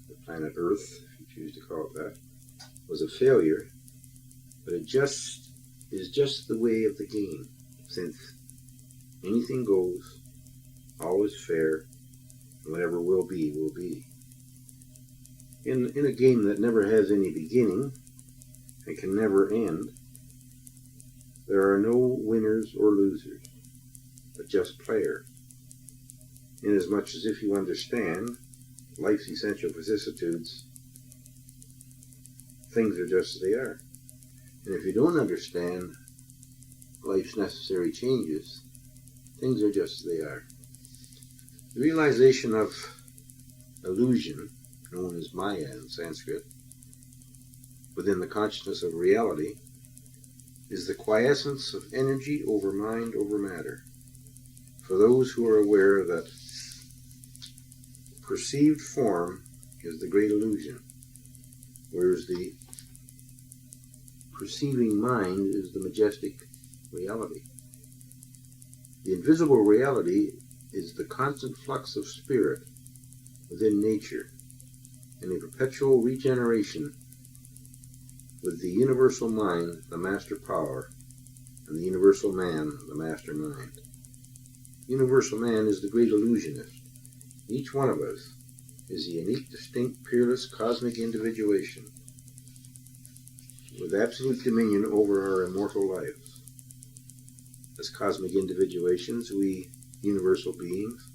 The planet Earth, if you choose to call it that, was a failure, but it is just the way of the game, since anything goes, all is fair, and whatever will be, will be. In a game that never has any beginning and can never end, there are no winners or losers, but just players. Inasmuch as if you understand life's essential vicissitudes, things are just as they are. And if you don't understand life's necessary changes, things are just as they are. The realization of illusion, known as Maya in Sanskrit, within the consciousness of reality, is the quiescence of energy over mind over matter. For those who are aware that perceived form is the great illusion, whereas the perceiving mind is the majestic reality. The invisible reality is the constant flux of spirit, within nature, in a perpetual regeneration with the universal mind, the master power, and the universal man, the master mind. Universal man is the great illusionist. Each one of us is a unique, distinct, peerless, cosmic individuation with absolute dominion over our immortal lives. As cosmic individuations, we, universal beings,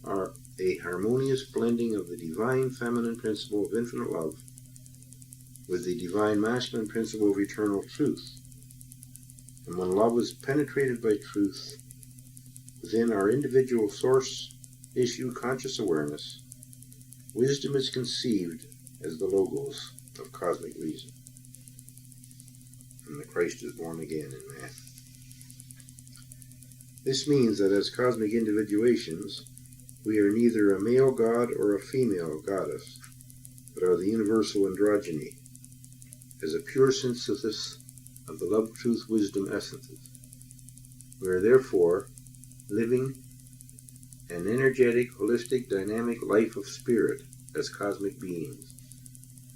are a harmonious blending of the divine feminine principle of infinite love with the divine masculine principle of eternal truth. And when love is penetrated by truth within our individual source issue conscious awareness, wisdom is conceived as the logos of cosmic reason. And the Christ is born again in man. This means that as cosmic individuations, we are neither a male god or a female goddess, but are the universal androgyny, as a pure synthesis of the love, truth, wisdom essences. We are therefore living an energetic, holistic, dynamic life of spirit as cosmic beings,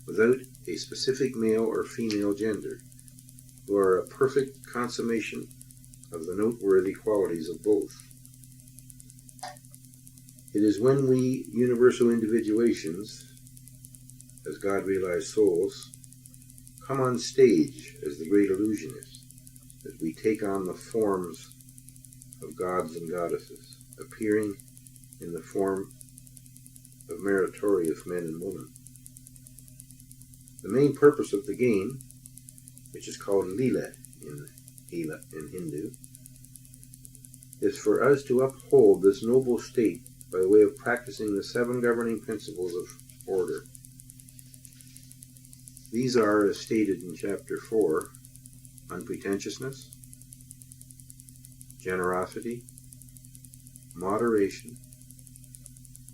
without a specific male or female gender, who are a perfect consummation of the noteworthy qualities of both. It is when we, universal individuations, as God-realized souls, come on stage as the great illusionists, that we take on the forms of gods and goddesses, appearing in the form of meritorious men and women. The main purpose of the game, which is called Leela in Hindu, is for us to uphold this noble state by way of practicing the 7 governing principles of order. These are, as stated in Chapter 4, unpretentiousness, generosity, moderation,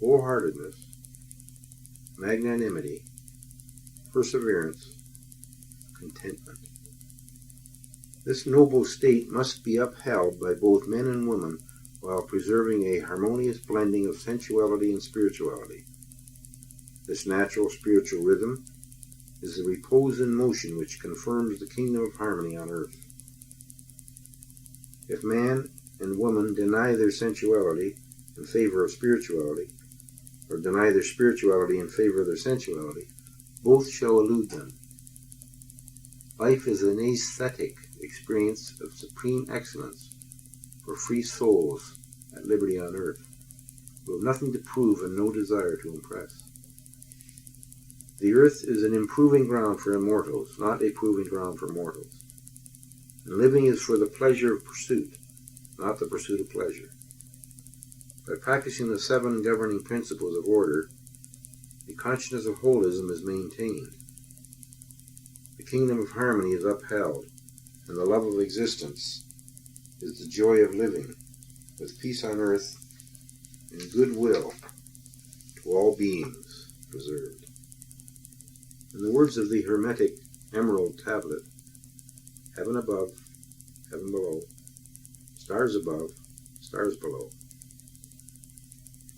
wholeheartedness, magnanimity, perseverance, contentment. This noble state must be upheld by both men and women while preserving a harmonious blending of sensuality and spirituality. This natural spiritual rhythm is the repose in motion which confirms the kingdom of harmony on earth. If man and woman deny their sensuality in favor of spirituality, or deny their spirituality in favor of their sensuality, both shall elude them. Life is an aesthetic experience of supreme excellence for free souls at liberty on earth, who have nothing to prove and no desire to impress. The earth is an improving ground for immortals, not a proving ground for mortals. And living is for the pleasure of pursuit, not the pursuit of pleasure. By practicing the 7 governing principles of order, the consciousness of holism is maintained. The kingdom of harmony is upheld, and the love of existence is the joy of living, with peace on earth and goodwill to all beings preserved. In the words of the Hermetic Emerald Tablet, heaven above, heaven below, stars above, stars below.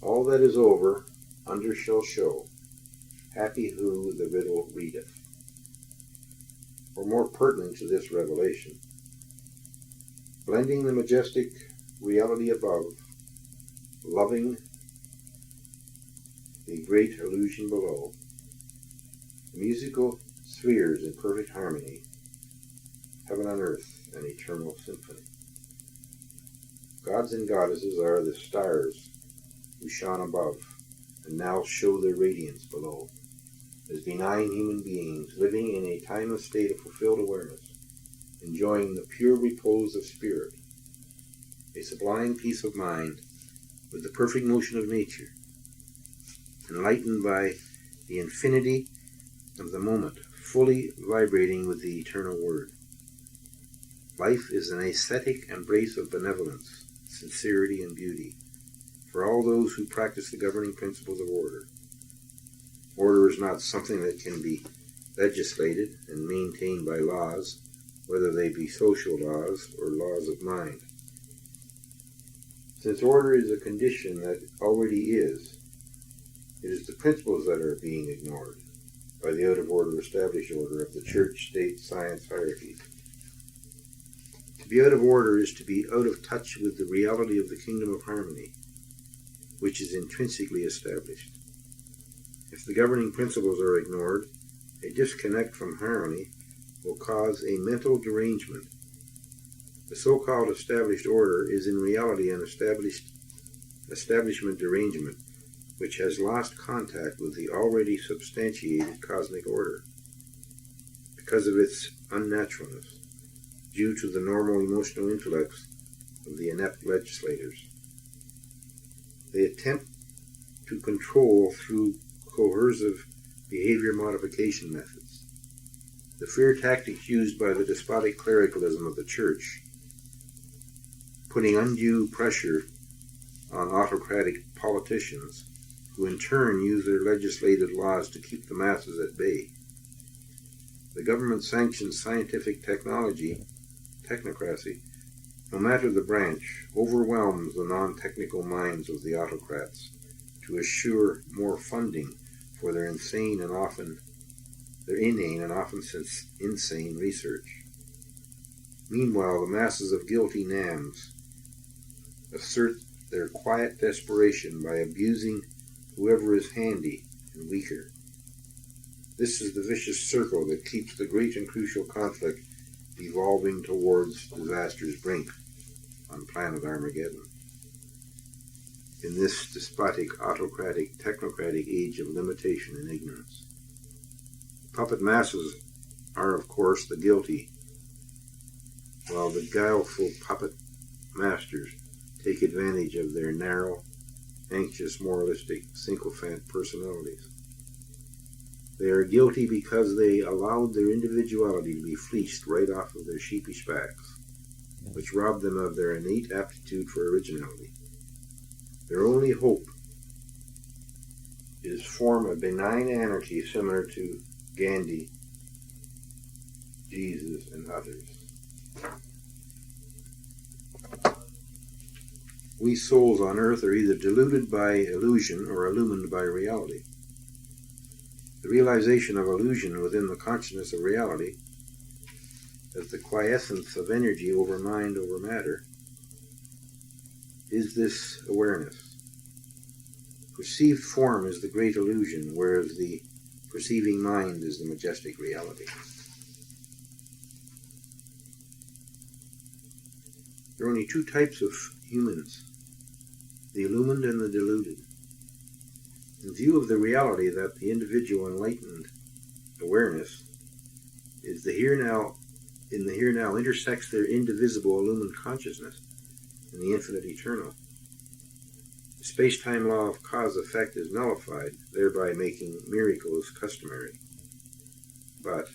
All that is over, under shall show, happy who the riddle readeth. Or more pertinent to this revelation, blending the majestic reality above, loving the great illusion below, musical spheres in perfect harmony, heaven on earth, an eternal symphony. Gods and goddesses are the stars who shone above and now show their radiance below, as benign human beings living in a timeless state of fulfilled awareness, enjoying the pure repose of spirit, a sublime peace of mind with the perfect motion of nature, enlightened by the infinity of the moment, fully vibrating with the eternal word. Life is an aesthetic embrace of benevolence, sincerity, and beauty for all those who practice the governing principles of order. Order is not something that can be legislated and maintained by laws, whether they be social laws or laws of mind. Since order is a condition that already is, It is the principles that are being ignored by the out-of-order established order of the church-state-science hierarchies. To be out of order is to be out of touch with the reality of the kingdom of harmony, which is intrinsically established. If the governing principles are ignored, a disconnect from harmony will cause a mental derangement. The so-called established order is in reality an establishment derangement, which has lost contact with the already substantiated cosmic order because of its unnaturalness, due to the normal emotional intellects of the inept legislators. They attempt to control through coercive behavior modification methods. The fear tactics used by the despotic clericalism of the Church, putting undue pressure on autocratic politicians, who in turn use their legislated laws to keep the masses at bay. The government-sanctioned scientific technocracy, no matter the branch, overwhelms the non-technical minds of the autocrats to assure more funding for their inane and often insane research. Meanwhile, the masses of guilty nams assert their quiet desperation by abusing whoever is handy and weaker. This is the vicious circle that keeps the great and crucial conflict evolving towards disaster's brink on planet Armageddon. In this despotic, autocratic, technocratic age of limitation and ignorance. Puppet masses are, of course, the guilty, while the guileful puppet masters take advantage of their narrow, anxious, moralistic, sycophant personalities. They are guilty because they allowed their individuality to be fleeced right off of their sheepish backs, which robbed them of their innate aptitude for originality. Their only hope is form a benign anarchy similar to Gandhi, Jesus, and others. We souls on earth are either deluded by illusion or illumined by reality. The realization of illusion within the consciousness of reality as the quiescence of energy over mind over matter is this awareness. Perceived form is the great illusion, whereas the perceiving mind is the majestic reality. There are only two types of humans, the illumined and the deluded. In view of the reality that the individual enlightened awareness is the here now intersects their indivisible illumined consciousness in the infinite eternal. The space-time law of cause-effect is nullified, thereby making miracles customary. But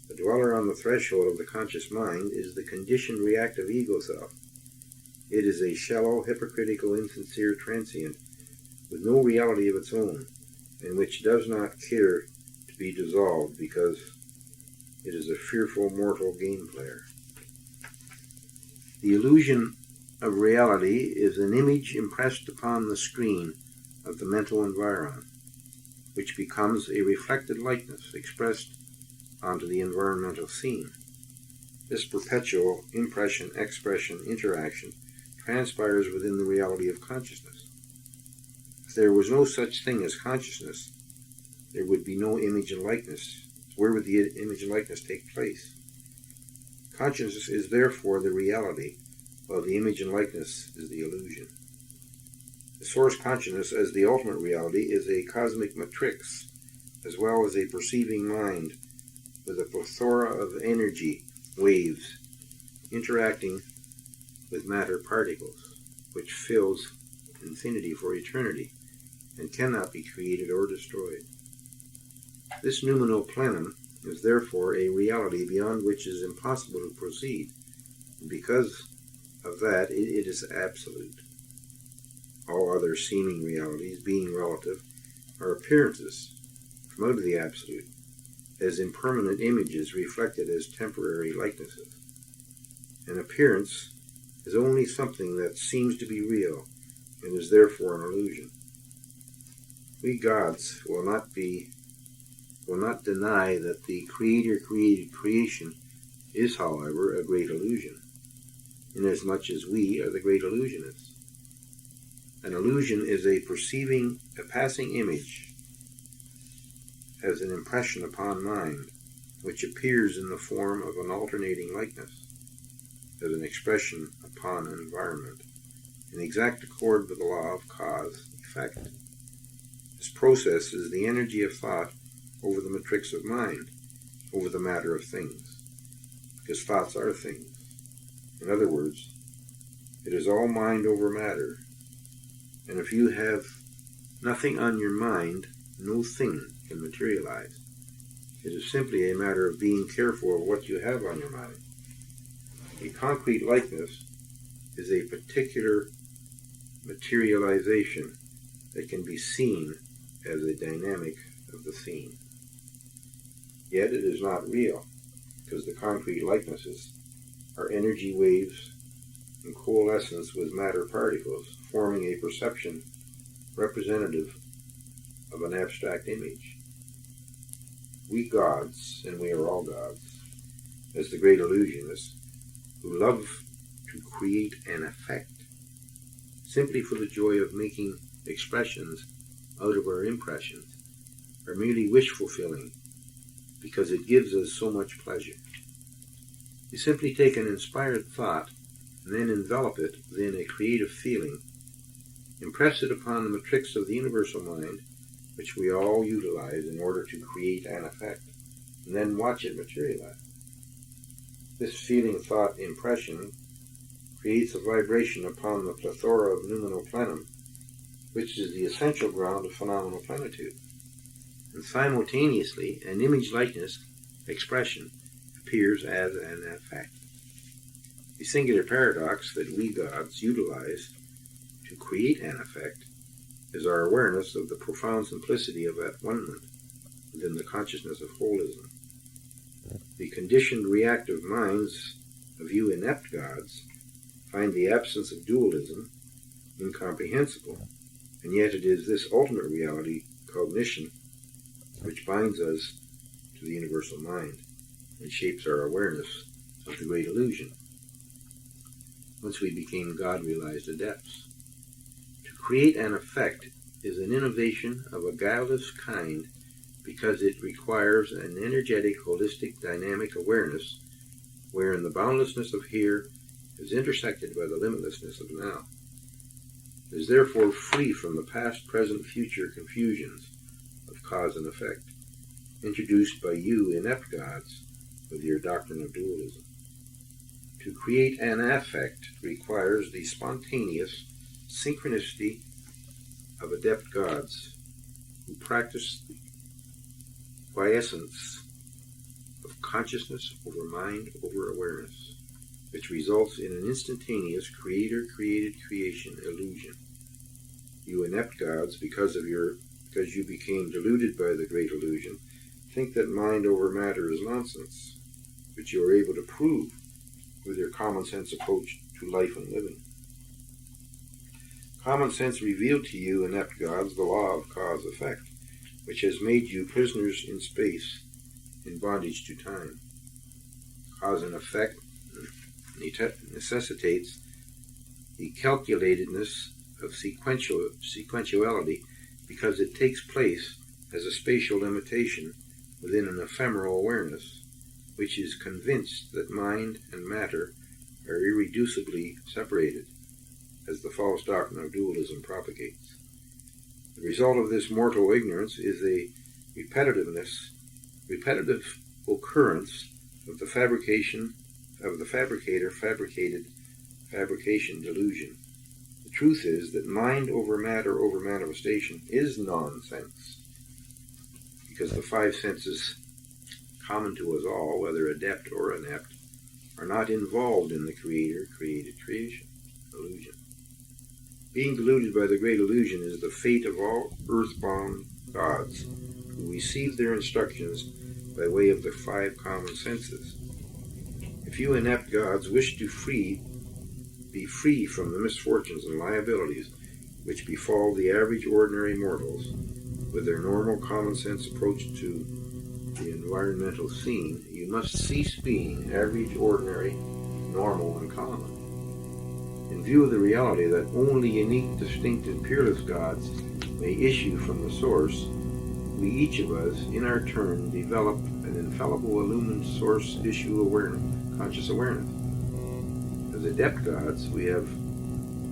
the dweller on the threshold of the conscious mind is the conditioned reactive ego self. It is a shallow, hypocritical, insincere transient with no reality of its own, and which does not care to be dissolved because it is a fearful mortal game player. The illusion of reality is an image impressed upon the screen of the mental environment, which becomes a reflected likeness expressed onto the environmental scene. This perpetual impression, expression, interaction transpires within the reality of consciousness. If there was no such thing as consciousness, there would be no image and likeness. Where would the image and likeness take place? Consciousness is therefore the reality, while the image and likeness is the illusion. The source consciousness as the ultimate reality is a cosmic matrix, as well as a perceiving mind with a plethora of energy waves interacting with matter particles, which fills infinity for eternity and cannot be created or destroyed. This noumenal plenum is therefore a reality beyond which it is impossible to proceed, and because of that it is absolute. All other seeming realities, being relative, are appearances from out of the absolute, as impermanent images reflected as temporary likenesses. An appearance is only something that seems to be real and is therefore an illusion. We gods will not deny that the Creator created creation is, however, a great illusion, inasmuch as we are the great illusionists. An illusion is a passing image, as an impression upon mind, which appears in the form of an alternating likeness, as an expression upon an environment, in exact accord with the law of cause-effect. This process is the energy of thought over the matrix of mind, over the matter of things, because thoughts are things. In other words, it is all mind over matter, and if you have nothing on your mind, no thing can materialize. It is simply a matter of being careful of what you have on your mind. A concrete likeness is a particular materialization that can be seen as a dynamic of the scene. Yet it is not real, because the concrete likenesses are energy waves in coalescence with matter particles, forming a perception representative of an abstract image. We gods, and we are all gods, as the great illusionists, who love to create an effect, simply for the joy of making expressions out of our impressions, are merely wish-fulfilling, because it gives us so much pleasure. You simply take an inspired thought and then envelop it within a creative feeling, impress it upon the matrix of the universal mind, which we all utilize in order to create an effect, and then watch it materialize. This feeling, thought, impression creates a vibration upon the plethora of noumenal plenum, which is the essential ground of phenomenal plenitude. And simultaneously, an image likeness expression appears as an effect. The singular paradox that we gods utilize to create an effect is our awareness of the profound simplicity of at-one-ment within the consciousness of holism. The conditioned reactive minds of you inept gods find the absence of dualism incomprehensible, and yet it is this ultimate reality, cognition, which binds us to the universal mind and shapes our awareness of the great illusion. Once we became God-realized adepts, to create an effect is an innovation of a guileless kind, because it requires an energetic, holistic, dynamic awareness wherein the boundlessness of here is intersected by the limitlessness of now. It is therefore free from the past, present, future confusions of cause and effect, introduced by you inept gods with your doctrine of dualism. To create an affect requires the spontaneous synchronicity of adept gods who practice the quiescence of consciousness over mind over awareness, which results in an instantaneous creator-created creation illusion. You inept gods, because you became deluded by the great illusion, think that mind over matter is nonsense, which you are able to prove with your common sense approach to life and living. Common sense revealed to you inept gods the law of cause-effect, which has made you prisoners in space, in bondage to time. Cause and effect necessitates the calculatedness of sequentiality, because it takes place as a spatial limitation within an ephemeral awareness, which is convinced that mind and matter are irreducibly separated, as the false doctrine of dualism propagates. The result of this mortal ignorance is a repetitive occurrence of the fabricated fabrication delusion. The truth is that mind over manifestation is nonsense, because the five senses common to us all, whether adept or inept, are not involved in the creator-created creation illusion. Being deluded by the great illusion is the fate of all earthbound gods who receive their instructions by way of the five common senses. If you inept gods wish to be free from the misfortunes and liabilities which befall the average ordinary mortals, with their normal common sense approach to the environmental scene, you must cease being average, ordinary, normal, and common. In view of the reality that only unique, distinct, and peerless gods may issue from the source, we each of us, in our turn, develop an infallible illumined source issue awareness, conscious awareness. As adept gods, we have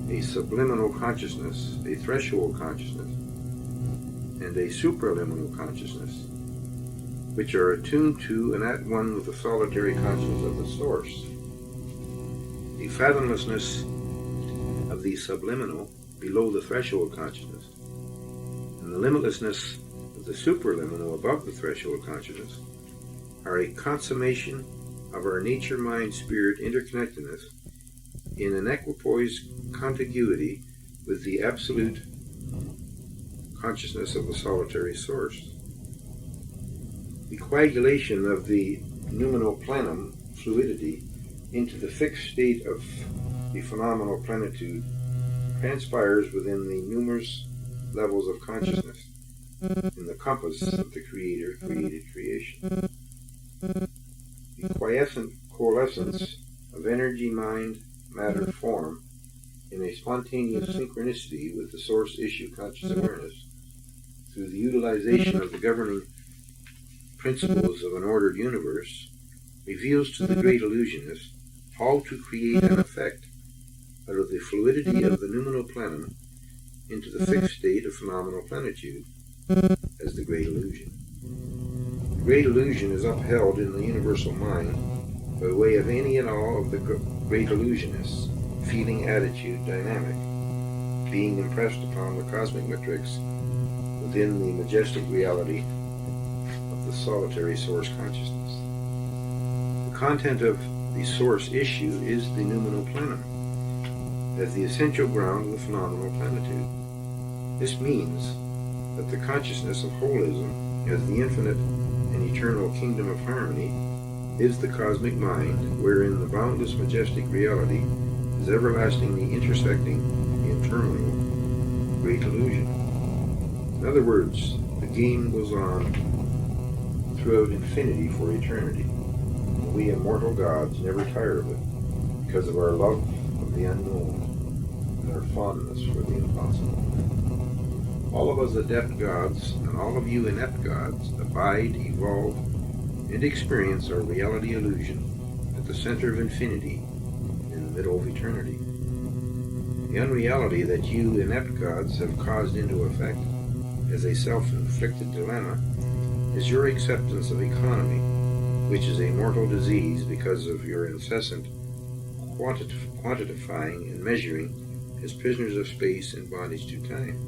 a subliminal consciousness, a threshold consciousness, and a supraliminal consciousness, which are attuned to and at one with the solitary consciousness of the source. The fathomlessness of the subliminal below the threshold consciousness, and the limitlessness of the superliminal above the threshold consciousness, are a consummation of our nature-mind-spirit interconnectedness in an equipoise contiguity with the absolute consciousness of the solitary source. The coagulation of the noumenal plenum fluidity into the fixed state of the phenomenal plenitude transpires within the numerous levels of consciousness in the compass of the Creator created creation. The quiescent coalescence of energy, mind, matter, form in a spontaneous synchronicity with the source issue conscious awareness through the utilization of the governing principles of an ordered universe reveals to the great illusionist how to create an effect out of the fluidity of the noumenal plenum into the fixed state of phenomenal plenitude as the great illusion. The great illusion is upheld in the universal mind by way of any and all of the great illusionist's feeling, attitude, dynamic, being impressed upon the cosmic matrix within the majestic reality of the solitary source consciousness. The content of the source issue is the noumenal plenum, as the essential ground of the phenomenal plenitude. This means that the consciousness of holism as the infinite and eternal kingdom of harmony is the cosmic mind, wherein the boundless majestic reality is everlastingly intersecting the interminable great illusion. In other words, the game goes on throughout infinity for eternity. And we immortal gods never tire of it because of our love of the unknown and our fondness for the impossible. All of us adept gods and all of you inept gods abide, evolve, and experience our reality illusion at the center of infinity in the middle of eternity. The unreality that you inept gods have caused into effect as a self-inflicted dilemma is your acceptance of economy, which is a mortal disease because of your incessant quantifying and measuring as prisoners of space and bondage to time.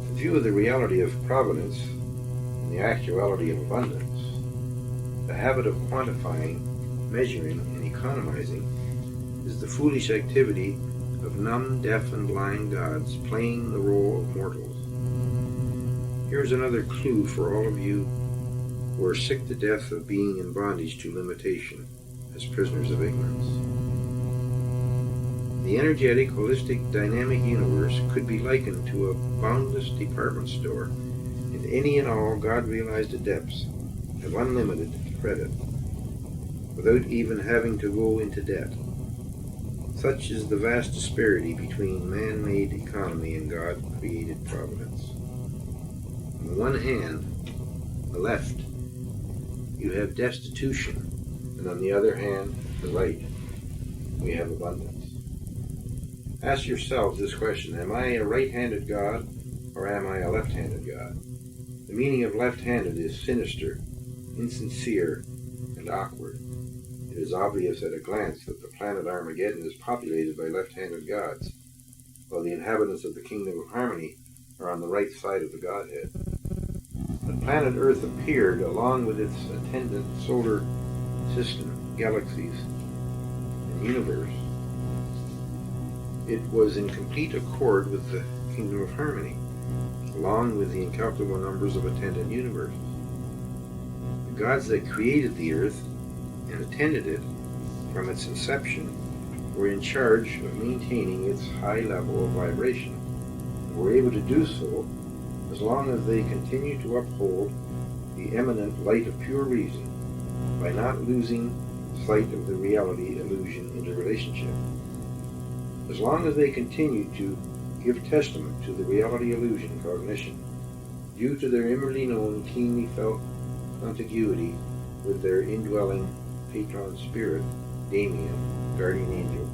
In view of the reality of providence and the actuality of abundance, the habit of quantifying, measuring, and economizing is the foolish activity of numb, deaf, and blind gods playing the role of mortals. Here's another clue for all of you who are sick to death of being in bondage to limitation as prisoners of ignorance. The energetic, holistic, dynamic universe could be likened to a boundless department store, and any and all God-realized adepts have unlimited credit, without even having to go into debt. Such is the vast disparity between man-made economy and God-created providence. On the one hand, the left, you have destitution, and on the other hand, the right, we have abundance. Ask yourselves this question: am I a right-handed God, or am I a left-handed God? The meaning of left-handed is sinister, insincere, and awkward. It is obvious at a glance that the planet Armageddon is populated by left-handed gods, while the inhabitants of the kingdom of harmony are on the right side of the Godhead. When planet Earth appeared, along with its attendant solar system, galaxies, and universe, it was in complete accord with the kingdom of harmony, along with the incalculable numbers of attendant universes. The gods that created the earth and attended it from its inception were in charge of maintaining its high level of vibration, and were able to do so as long as they continue to uphold the eminent light of pure reason by not losing sight of the reality illusion interrelationship. As long as they continue to give testament to the reality illusion cognition, due to their inwardly known, keenly felt contiguity with their indwelling patron spirit, Damien, guardian angel,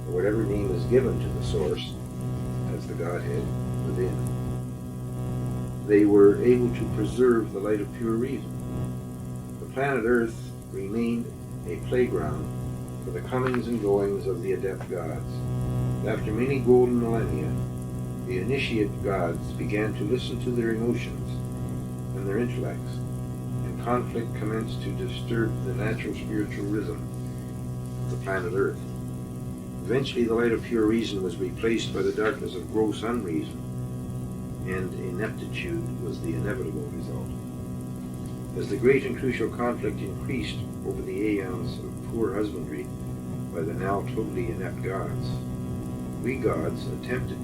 or whatever name is given to the source as the Godhead within, they were able to preserve the light of pure reason. The planet Earth remained a playground for the comings and goings of the adept gods. After many golden millennia, the initiate gods began to listen to their emotions and their intellects, and conflict commenced to disturb the natural spiritual rhythm of the planet Earth. Eventually, the light of pure reason was replaced by the darkness of gross unreason, and ineptitude was the inevitable result. As the great and crucial conflict increased over the aeons of poor husbandry by the now totally inept gods, we gods attempted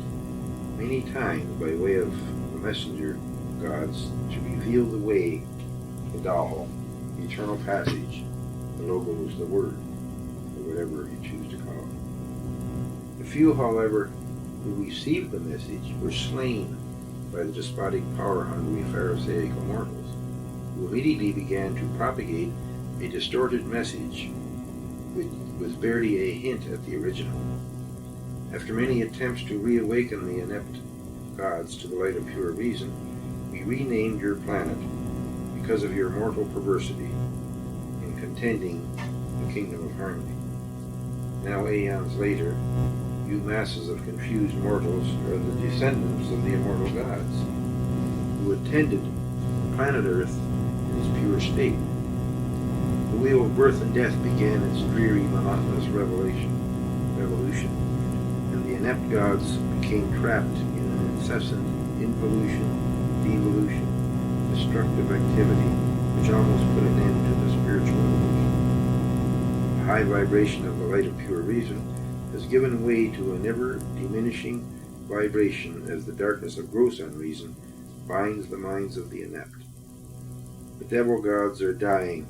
many times by way of the messenger gods to reveal the way, the Daho, the eternal passage, the Logos, the Word, or whatever you choose to call it. The few, however, who received the message were slain by the despotic power-hungry Pharisaical mortals, who immediately began to propagate a distorted message which was barely a hint at the original. After many attempts to reawaken the inept gods to the light of pure reason, we renamed your planet because of your mortal perversity in contending the kingdom of harmony. Now, aeons later, you masses of confused mortals are the descendants of the immortal gods, who attended planet Earth in its pure state. The wheel of birth and death began its dreary, monotonous revolution, and the inept gods became trapped in an incessant involution, devolution, destructive activity, which almost put an end to the spiritual evolution. The high vibration of the light of pure reason has given way to an ever-diminishing vibration as the darkness of gross unreason binds the minds of the inept. The devil gods are dying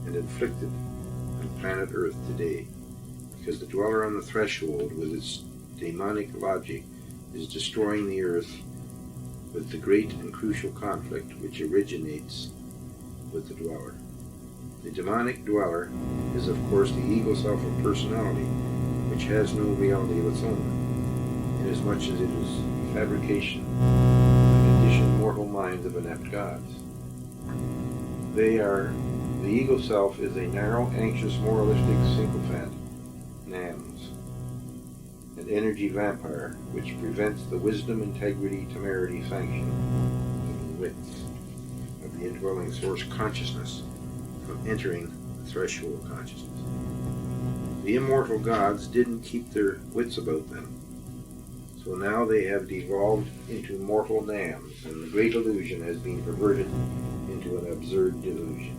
and inflicted on planet Earth today, because the dweller on the threshold with its demonic logic is destroying the earth with the great and crucial conflict which originates with the dweller. The demonic dweller is, of course, the ego self of personality, which has no reality of its own, inasmuch as it is fabrication of the conditioned mortal minds of inept gods. The ego self is a narrow, anxious, moralistic sycophant, NAMS, an energy vampire which prevents the wisdom, integrity, temerity, sanction, and wits of the indwelling source consciousness from entering the threshold of consciousness. The immortal gods didn't keep their wits about them, so now they have devolved into mortal NAMS, and the great illusion has been perverted into an absurd delusion.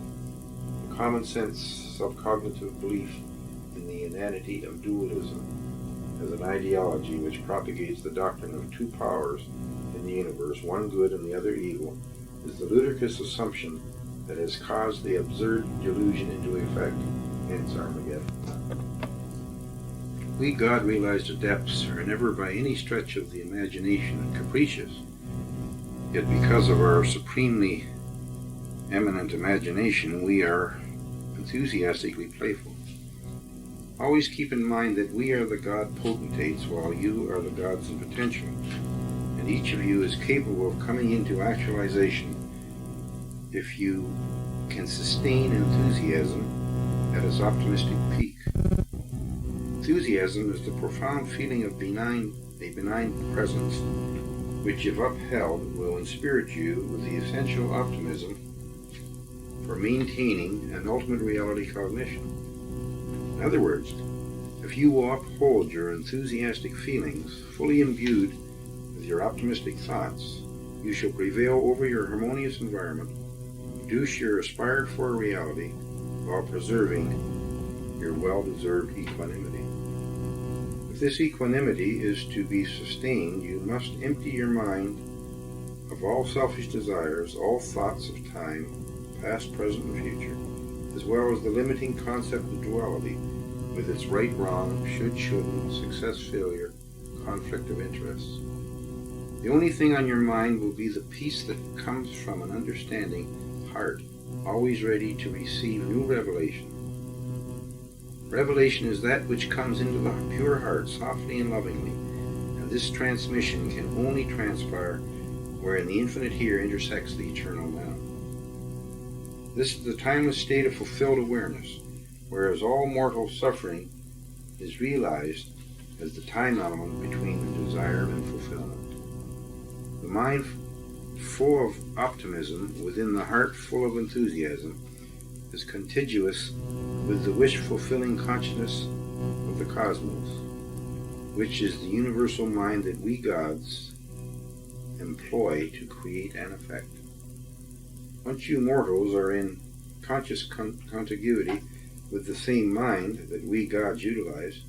The common sense, subcognitive belief in the inanity of dualism as an ideology which propagates the doctrine of two powers in the universe, one good and the other evil, is the ludicrous assumption that has caused the absurd delusion into effect, hence Armageddon. We God-realized adepts are never by any stretch of the imagination capricious, yet because of our supremely eminent imagination, we are enthusiastically playful. Always keep in mind that we are the God potentates while you are the gods in potential, and each of you is capable of coming into actualization if you can sustain enthusiasm at its optimistic peak. Enthusiasm is the profound feeling of a benign presence, which, if upheld, will inspirit you with the essential optimism for maintaining an ultimate reality cognition. In other words, if you will uphold your enthusiastic feelings, fully imbued with your optimistic thoughts, you shall prevail over your harmonious environment, produce your aspired for reality, while preserving your well-deserved equanimity. If this equanimity is to be sustained, you must empty your mind of all selfish desires, all thoughts of time, past, present, and future, as well as the limiting concept of duality, with its right, wrong, should, shouldn't, success, failure, conflict of interests. The only thing on your mind will be the peace that comes from an understanding heart, always ready to receive new revelation. Revelation is that which comes into the pure heart softly and lovingly, and this transmission can only transpire wherein the infinite here intersects the eternal now. This is the timeless state of fulfilled awareness, whereas all mortal suffering is realized as the time element between the desire and fulfillment. The mind full of optimism, within the heart full of enthusiasm, is contiguous with the wish-fulfilling consciousness of the cosmos, which is the universal mind that we gods employ to create an effect. Once you mortals are in conscious contiguity with the same mind that we gods utilize,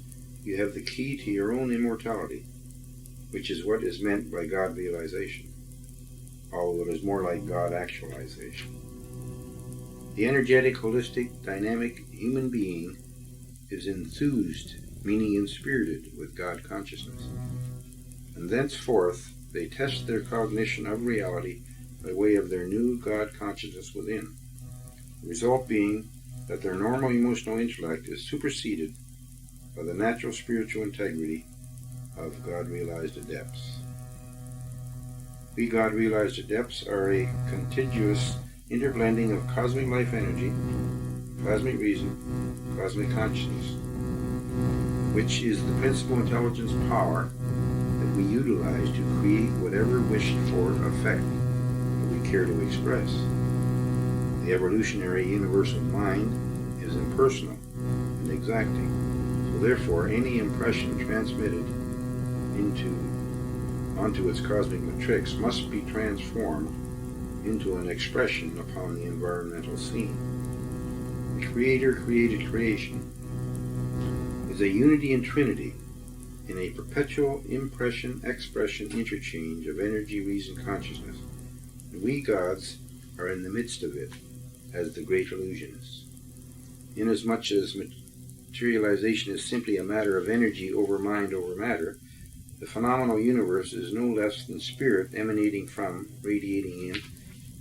you have the key to your own immortality, which is what is meant by God realization, although it is more like God actualization. The energetic, holistic, dynamic human being is enthused, meaning inspirited, with God consciousness, and thenceforth they test their cognition of reality by way of their new God consciousness within, the result being that their normal emotional intellect is superseded by the natural spiritual integrity of God-realized adepts. We God-realized adepts are a contiguous interblending of cosmic life energy, cosmic reason, cosmic consciousness, which is the principal intelligence power that we utilize to create whatever wished-for effect that we care to express. The evolutionary universal mind is impersonal and exacting, so therefore any impression transmitted onto its cosmic matrix must be transformed into an expression upon the environmental scene. The Creator created creation is a unity and trinity in a perpetual impression, expression, interchange of energy, reason, consciousness, and we gods are in the midst of it as the great illusionists. Inasmuch as materialization is simply a matter of energy over mind over matter, the phenomenal universe is no less than spirit emanating from, radiating in,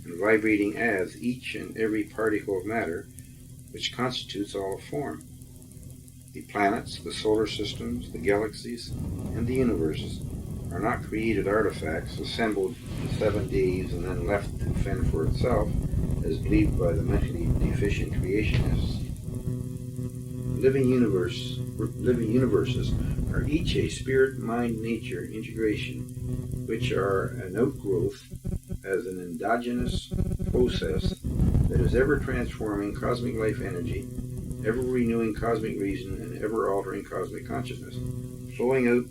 and vibrating as each and every particle of matter which constitutes all of form. The planets, the solar systems, the galaxies, and the universes are not created artifacts assembled in 7 days and then left to fend for itself, as believed by the mentally deficient creationists. Living universes are each a spirit-mind-nature integration, which are an outgrowth as an endogenous process that is ever transforming cosmic life energy, ever renewing cosmic reason, and ever altering cosmic consciousness, flowing out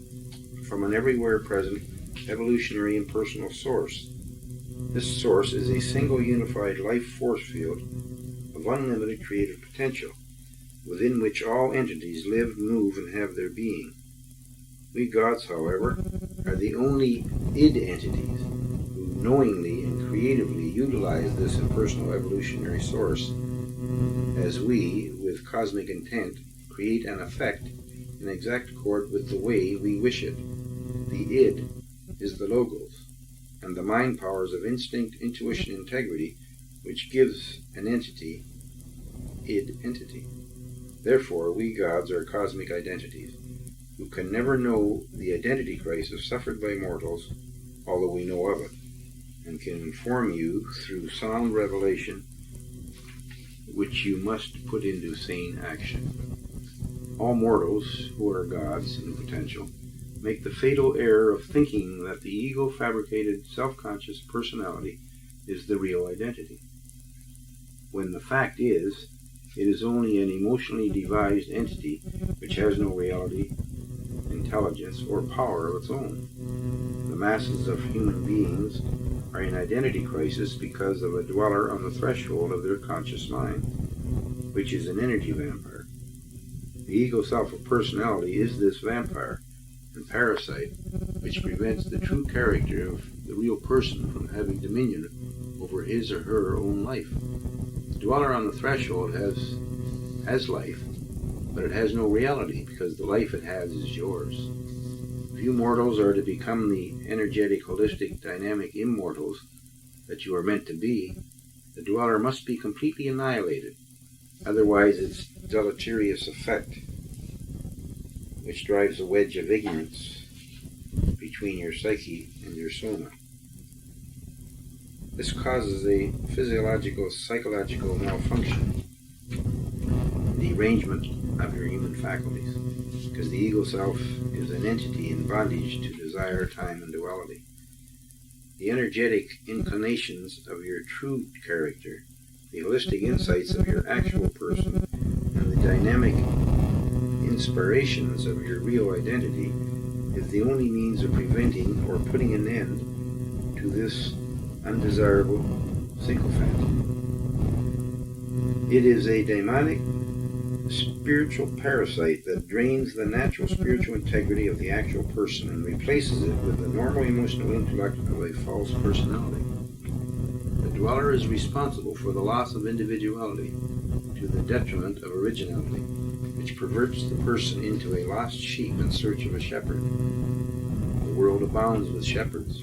from an everywhere present evolutionary impersonal source. This source is a single unified life force field of unlimited creative potential, within which all entities live, move, and have their being. We gods, however, are the only id entities who knowingly and creatively utilize this impersonal evolutionary source as we, with cosmic intent, create an effect in exact accord with the way we wish it. The id is the logos, and the mind powers of instinct, intuition, integrity, which gives an entity, id entity. Therefore, we gods are cosmic identities, who can never know the identity crisis suffered by mortals, although we know of it, and can inform you through sound revelation, which you must put into sane action. All mortals, who are gods in potential, make the fatal error of thinking that the ego-fabricated, self-conscious personality is the real identity, when the fact is, it is only an emotionally devised entity which has no reality, intelligence, or power of its own. The masses of human beings are in identity crisis because of a dweller on the threshold of their conscious mind, which is an energy vampire. The ego self of personality is this vampire and parasite which prevents the true character of the real person from having dominion over his or her own life. The dweller on the threshold has life, but it has no reality because the life it has is yours. If you mortals are to become the energetic, holistic, dynamic immortals that you are meant to be, the dweller must be completely annihilated. Otherwise, its deleterious effect, which drives a wedge of ignorance between your psyche and your soma. This causes a physiological, psychological malfunction, derangement of your human faculties, because the ego self is an entity in bondage to desire, time, and duality. The energetic inclinations of your true character, the holistic insights of your actual person, and the dynamic inspirations of your real identity is the only means of preventing or putting an end to this undesirable sycophant. It is a demonic spiritual parasite that drains the natural spiritual integrity of the actual person and replaces it with the normal emotional intellect of a false personality. The dweller is responsible for the loss of individuality to the detriment of originality, which perverts the person into a lost sheep in search of a shepherd. The world abounds with shepherds,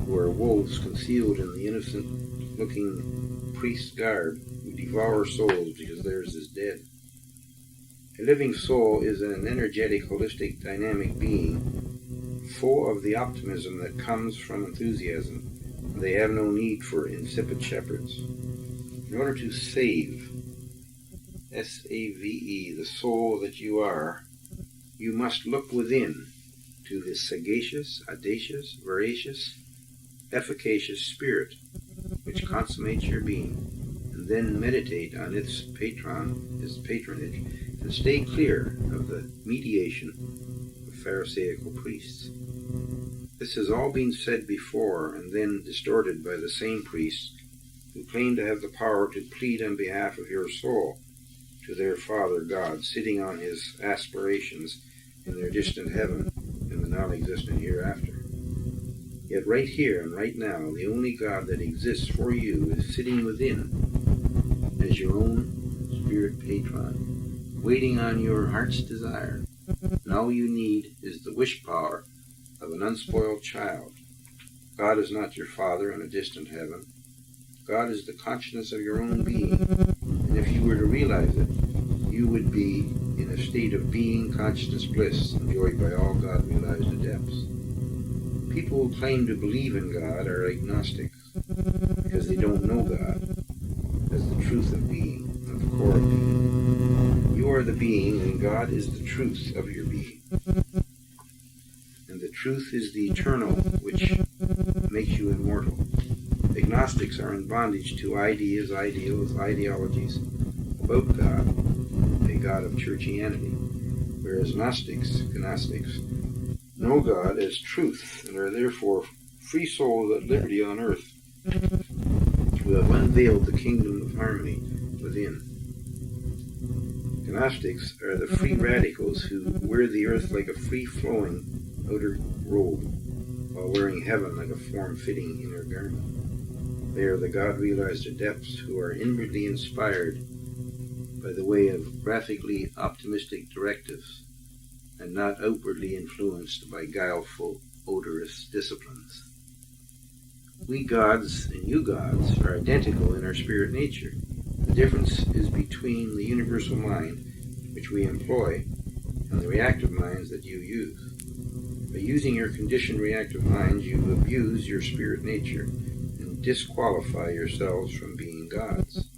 who are wolves concealed in the innocent-looking priest's garb, who devour souls because theirs is dead. A living soul is an energetic, holistic, dynamic being, full of the optimism that comes from enthusiasm, and they have no need for insipid shepherds. In order to save, S-A-V-E, the soul that you are, you must look within to the sagacious, audacious, voracious, efficacious spirit which consummates your being, and then meditate on its patronage, and stay clear of the mediation of Pharisaical priests. This has all been said before and then distorted by the same priests who claim to have the power to plead on behalf of your soul to their Father God, sitting on his aspirations in their distant heaven and the non-existent hereafter. Yet right here and right now, the only God that exists for you is sitting within as your own spirit patron, waiting on your heart's desire. And all you need is the wish power of an unspoiled child. God is not your Father in a distant heaven. God is the consciousness of your own being. And if you were to realize it, you would be in a state of being consciousness bliss, enjoyed by all God-realized adepts. People who claim to believe in God are agnostics, because they don't know God as the truth of being, at the core of being. You are the being, and God is the truth of your being. And the truth is the eternal, which makes you immortal. Agnostics are in bondage to ideas, ideals, ideologies about God, a God of churchianity, whereas Gnostics know God as truth and are therefore free souls at liberty on earth, who have unveiled the kingdom of harmony within. Gnostics are the free radicals who wear the earth like a free-flowing outer robe, while wearing heaven like a form-fitting inner garment. They are the God-realized adepts who are inwardly inspired by the way of graphically optimistic directives, and not outwardly influenced by guileful, odorous disciplines. We gods and you gods are identical in our spirit nature. The difference is between the universal mind, which we employ, and the reactive minds that you use. By using your conditioned reactive minds, you abuse your spirit nature and disqualify yourselves from being gods.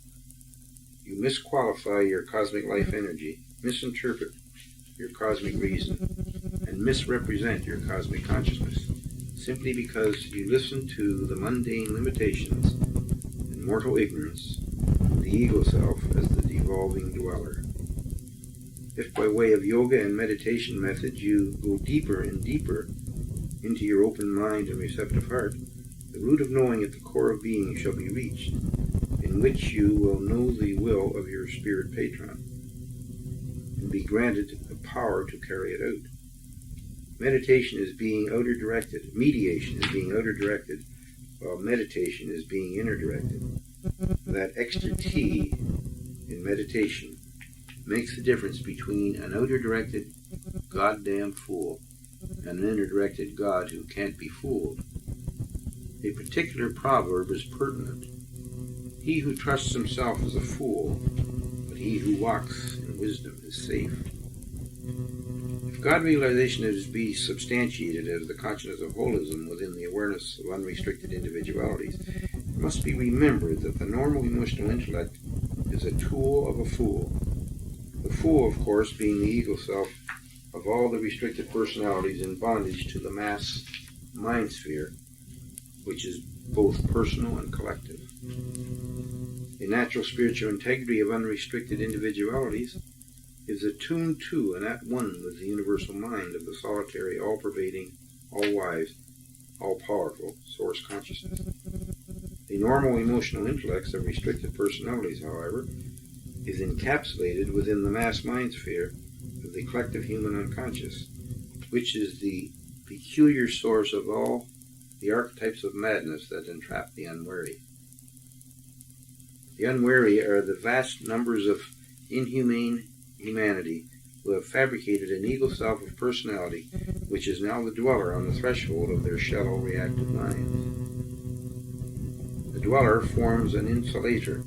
You misqualify your cosmic life energy, misinterpret your cosmic reason, and misrepresent your cosmic consciousness, simply because you listen to the mundane limitations and mortal ignorance of the ego self as the devolving dweller. If by way of yoga and meditation methods you go deeper and deeper into your open mind and receptive heart, the root of knowing at the core of being shall be reached, in which you will know the will of your spirit patron, and be granted the power to carry it out. Meditation is being outer directed. Mediation is being outer directed, while meditation is being inner directed. That extra T in meditation makes the difference between an outer directed goddamn fool and an inner directed God who can't be fooled. A particular proverb is pertinent. He who trusts himself is a fool, but he who walks in wisdom is safe. If God realization is to be substantiated as the consciousness of holism within the awareness of unrestricted individualities, it must be remembered that the normal emotional intellect is a tool of a fool. The fool, of course, being the ego self of all the restricted personalities in bondage to the mass mind sphere, which is both personal and collective. The natural spiritual integrity of unrestricted individualities is attuned to and at one with the universal mind of the solitary, all-pervading, all-wise, all-powerful source consciousness. The normal emotional intellects of restricted personalities, however, is encapsulated within the mass mind sphere of the collective human unconscious, which is the peculiar source of all the archetypes of madness that entrap the unwary. The unwary are the vast numbers of inhumane humanity who have fabricated an ego self of personality, which is now the dweller on the threshold of their shallow reactive minds. The dweller forms an insulator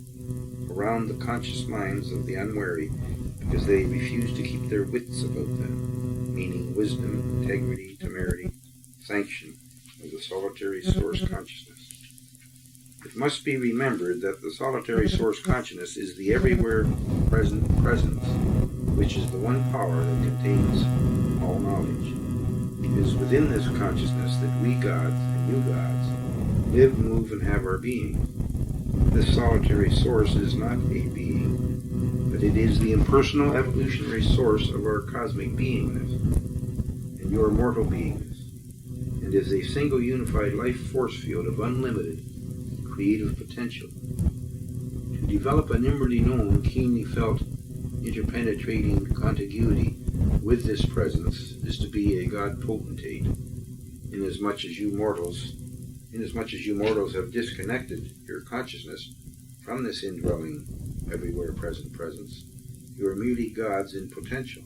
around the conscious minds of the unwary because they refuse to keep their wits about them, meaning wisdom, integrity, temerity, sanction of the solitary source consciousness. It must be remembered that the solitary source consciousness is the everywhere present presence, which is the one power that contains all knowledge. It is within this consciousness that we gods and you gods live, move, and have our being. This solitary source is not a being, but it is the impersonal evolutionary source of our cosmic beingness and your mortal beingness, and is a single unified life force field of unlimited creative potential. To develop an inwardly known, keenly felt, interpenetrating contiguity with this presence is to be a God potentate, inasmuch as you mortals have disconnected your consciousness from this indwelling, everywhere present presence. You are merely gods in potential,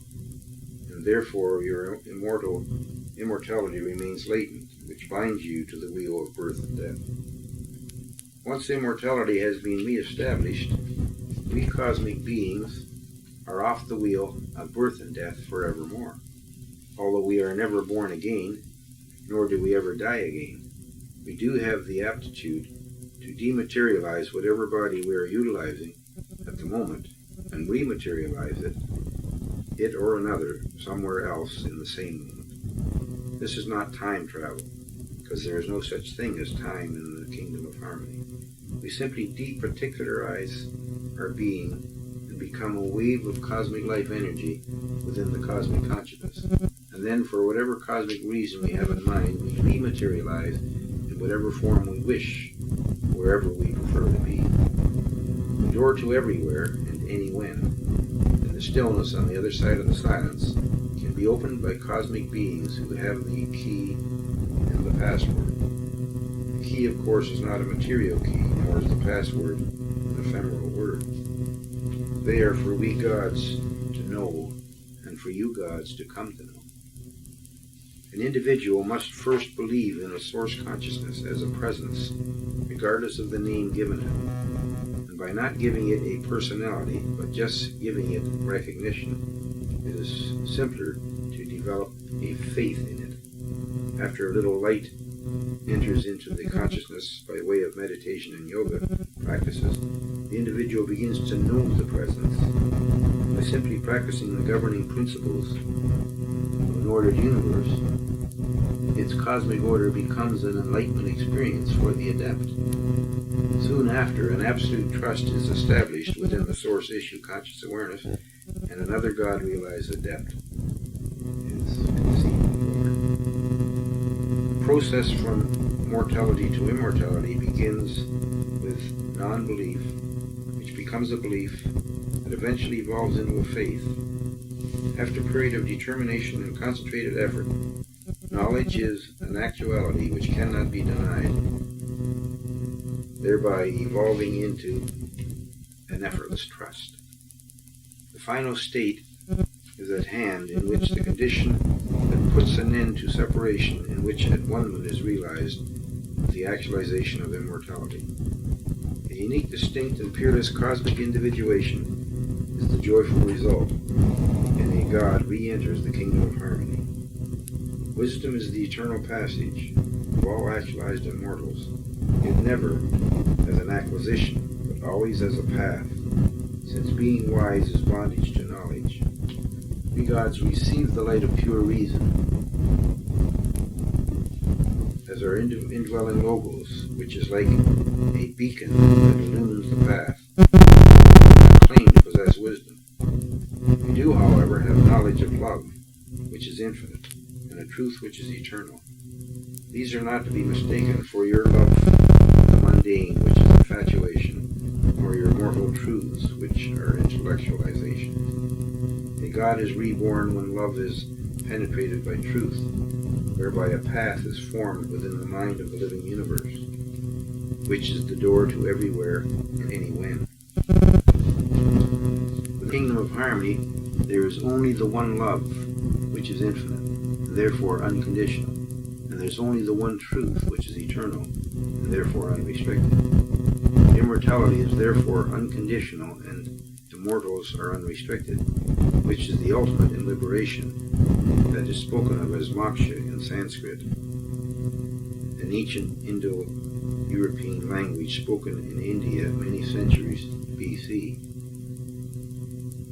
and therefore your immortality remains latent, which binds you to the wheel of birth and death. Once immortality has been re-established, we cosmic beings are off the wheel of birth and death forevermore. Although we are never born again, nor do we ever die again, we do have the aptitude to dematerialize whatever body we are utilizing at the moment and rematerialize it or another, somewhere else in the same moment. This is not time travel, because there is no such thing as time in the kingdom of harmony. We simply departicularize our being and become a wave of cosmic life energy within the cosmic consciousness. And then, for whatever cosmic reason we have in mind, we rematerialize in whatever form we wish, wherever we prefer to be. The door to everywhere and any when, and the stillness on the other side of the silence, can be opened by cosmic beings who have the key and the password. The key, of course, is not a material key, nor is the password an ephemeral word. They are for we gods to know, and for you gods to come to know. An individual must first believe in a source consciousness as a presence, regardless of the name given it. And by not giving it a personality, but just giving it recognition, it is simpler to develop a faith in it. After a little light enters into the consciousness by way of meditation and yoga practices, the individual begins to know the presence. By simply practicing the governing principles of an ordered universe, its cosmic order becomes an enlightenment experience for the adept. Soon after, an absolute trust is established within the source issue conscious awareness, and another God realized adept is conceived before. The process from mortality to immortality begins with non-belief, which becomes a belief that eventually evolves into a faith. After a period of determination and concentrated effort, Knowledge is an actuality which cannot be denied, thereby evolving into an effortless trust. The final state is at hand, in which the condition that puts an end to separation, in which at-one-ment is realized, is the actualization of immortality. The unique, distinct, and peerless cosmic individuation is the joyful result, and a God re-enters the kingdom of harmony. Wisdom is the eternal passage of all actualized immortals, yet never as an acquisition, but always as a path, since being wise is bondage to knowledge. We gods receive the light of pure reason as our indwelling logos, which is like a beacon that illumines the path. We claim to possess wisdom. We do, however, have knowledge of love, which is infinite, and a truth which is eternal. These are not to be mistaken for your love for the mundane, which is infatuation, or your mortal truths, which are intellectualization. A God is reborn when love is penetrated by truth, whereby a path is formed within the mind of the living universe, which is the door to everywhere and anywhen. In the kingdom of harmony, there is only the one love, which is infinite, and therefore unconditional, and there's only the one truth, which is eternal, and therefore unrestricted. Immortality is therefore unconditional, and immortals are unrestricted, which is the ultimate in liberation, that is spoken of as moksha in Sanskrit, an ancient Indo-European language spoken in India many centuries BC.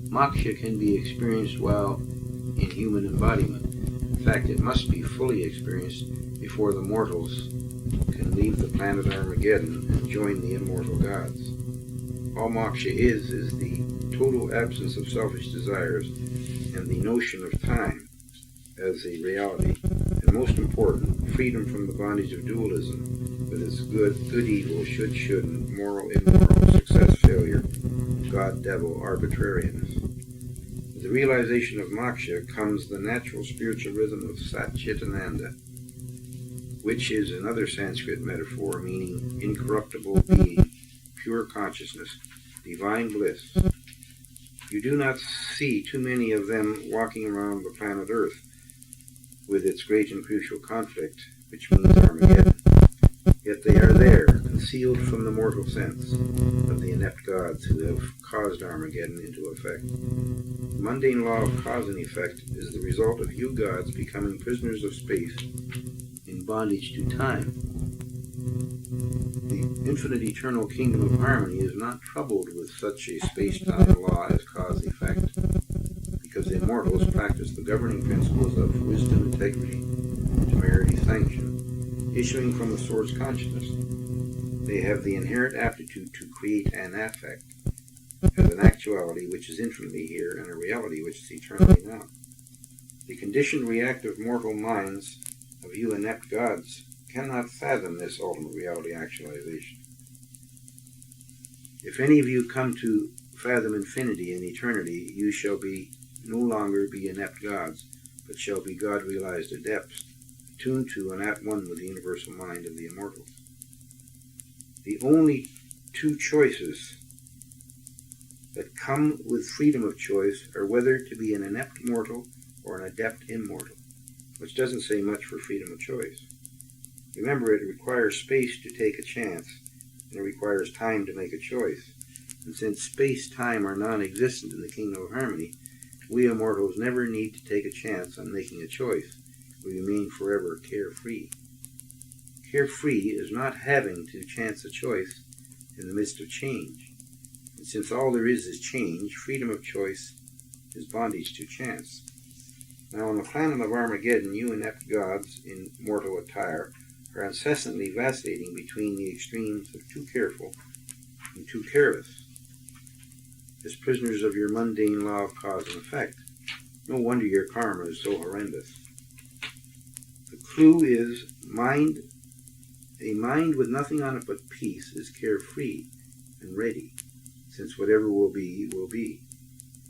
Moksha can be experienced while in human embodiment. In fact, it must be fully experienced before the mortals can leave the planet Armageddon and join the immortal gods. All moksha is the total absence of selfish desires and the notion of time as a reality, and most important, freedom from the bondage of dualism with its good, evil, should, shouldn't, moral, immoral, success, failure, God, devil, arbitrariness. With the realization of moksha comes the natural spiritual rhythm of Sat Chit Ananda, which is another Sanskrit metaphor meaning incorruptible being, pure consciousness, divine bliss. You do not see too many of them walking around the planet Earth with its great and crucial conflict, which means Armageddon. Yet they are there, concealed from the mortal sense of the inept gods who have caused Armageddon into effect. The mundane law of cause and effect is the result of you gods becoming prisoners of space in bondage to time. The infinite eternal kingdom of harmony is not troubled with such a space-time law as cause-effect, because the immortals practice the governing principles of wisdom, integrity, temerity, sanction, issuing from the source consciousness. They have the inherent aptitude to create an affect as an actuality which is infinitely here and a reality which is eternally now. The conditioned reactive mortal minds of you inept gods cannot fathom this ultimate reality actualization. If any of you come to fathom infinity and eternity, you shall no longer be inept gods, but shall be God-realized adepts, attuned to and at one with the universal mind of the immortals. The only two choices that come with freedom of choice are whether to be an inept mortal or an adept immortal, which doesn't say much for freedom of choice. Remember, it requires space to take a chance, and it requires time to make a choice. And since space-time are non-existent in the kingdom of harmony, we immortals never need to take a chance on making a choice. We remain forever carefree. Carefree is not having to chance a choice in the midst of change. And since all there is change, freedom of choice is bondage to chance. Now, on the planet of Armageddon, you inept gods in mortal attire are incessantly vacillating between the extremes of too careful and too careless. As prisoners of your mundane law of cause and effect, no wonder your karma is so horrendous. The clue is a mind with nothing on it but peace is carefree and ready, since whatever will be, will be.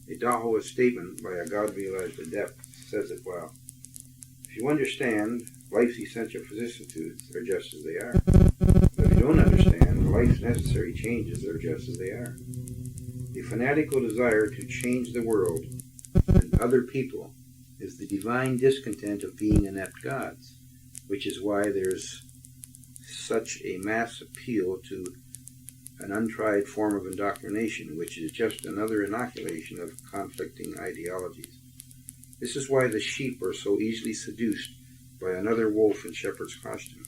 A Taoist statement by a God-realized adept says it well. If If you understand, life's essential vicissitudes are just as they are. But if you don't understand, life's necessary changes are just as they are. The fanatical desire to change the world and other people is the divine discontent of being inept gods, which is why there's such a mass appeal to an untried form of indoctrination, which is just another inoculation of conflicting ideologies. This is why the sheep are so easily seduced by another wolf in shepherd's costume.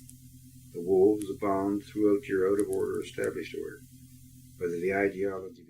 The wolves abound throughout your out-of-order established order, whether the ideology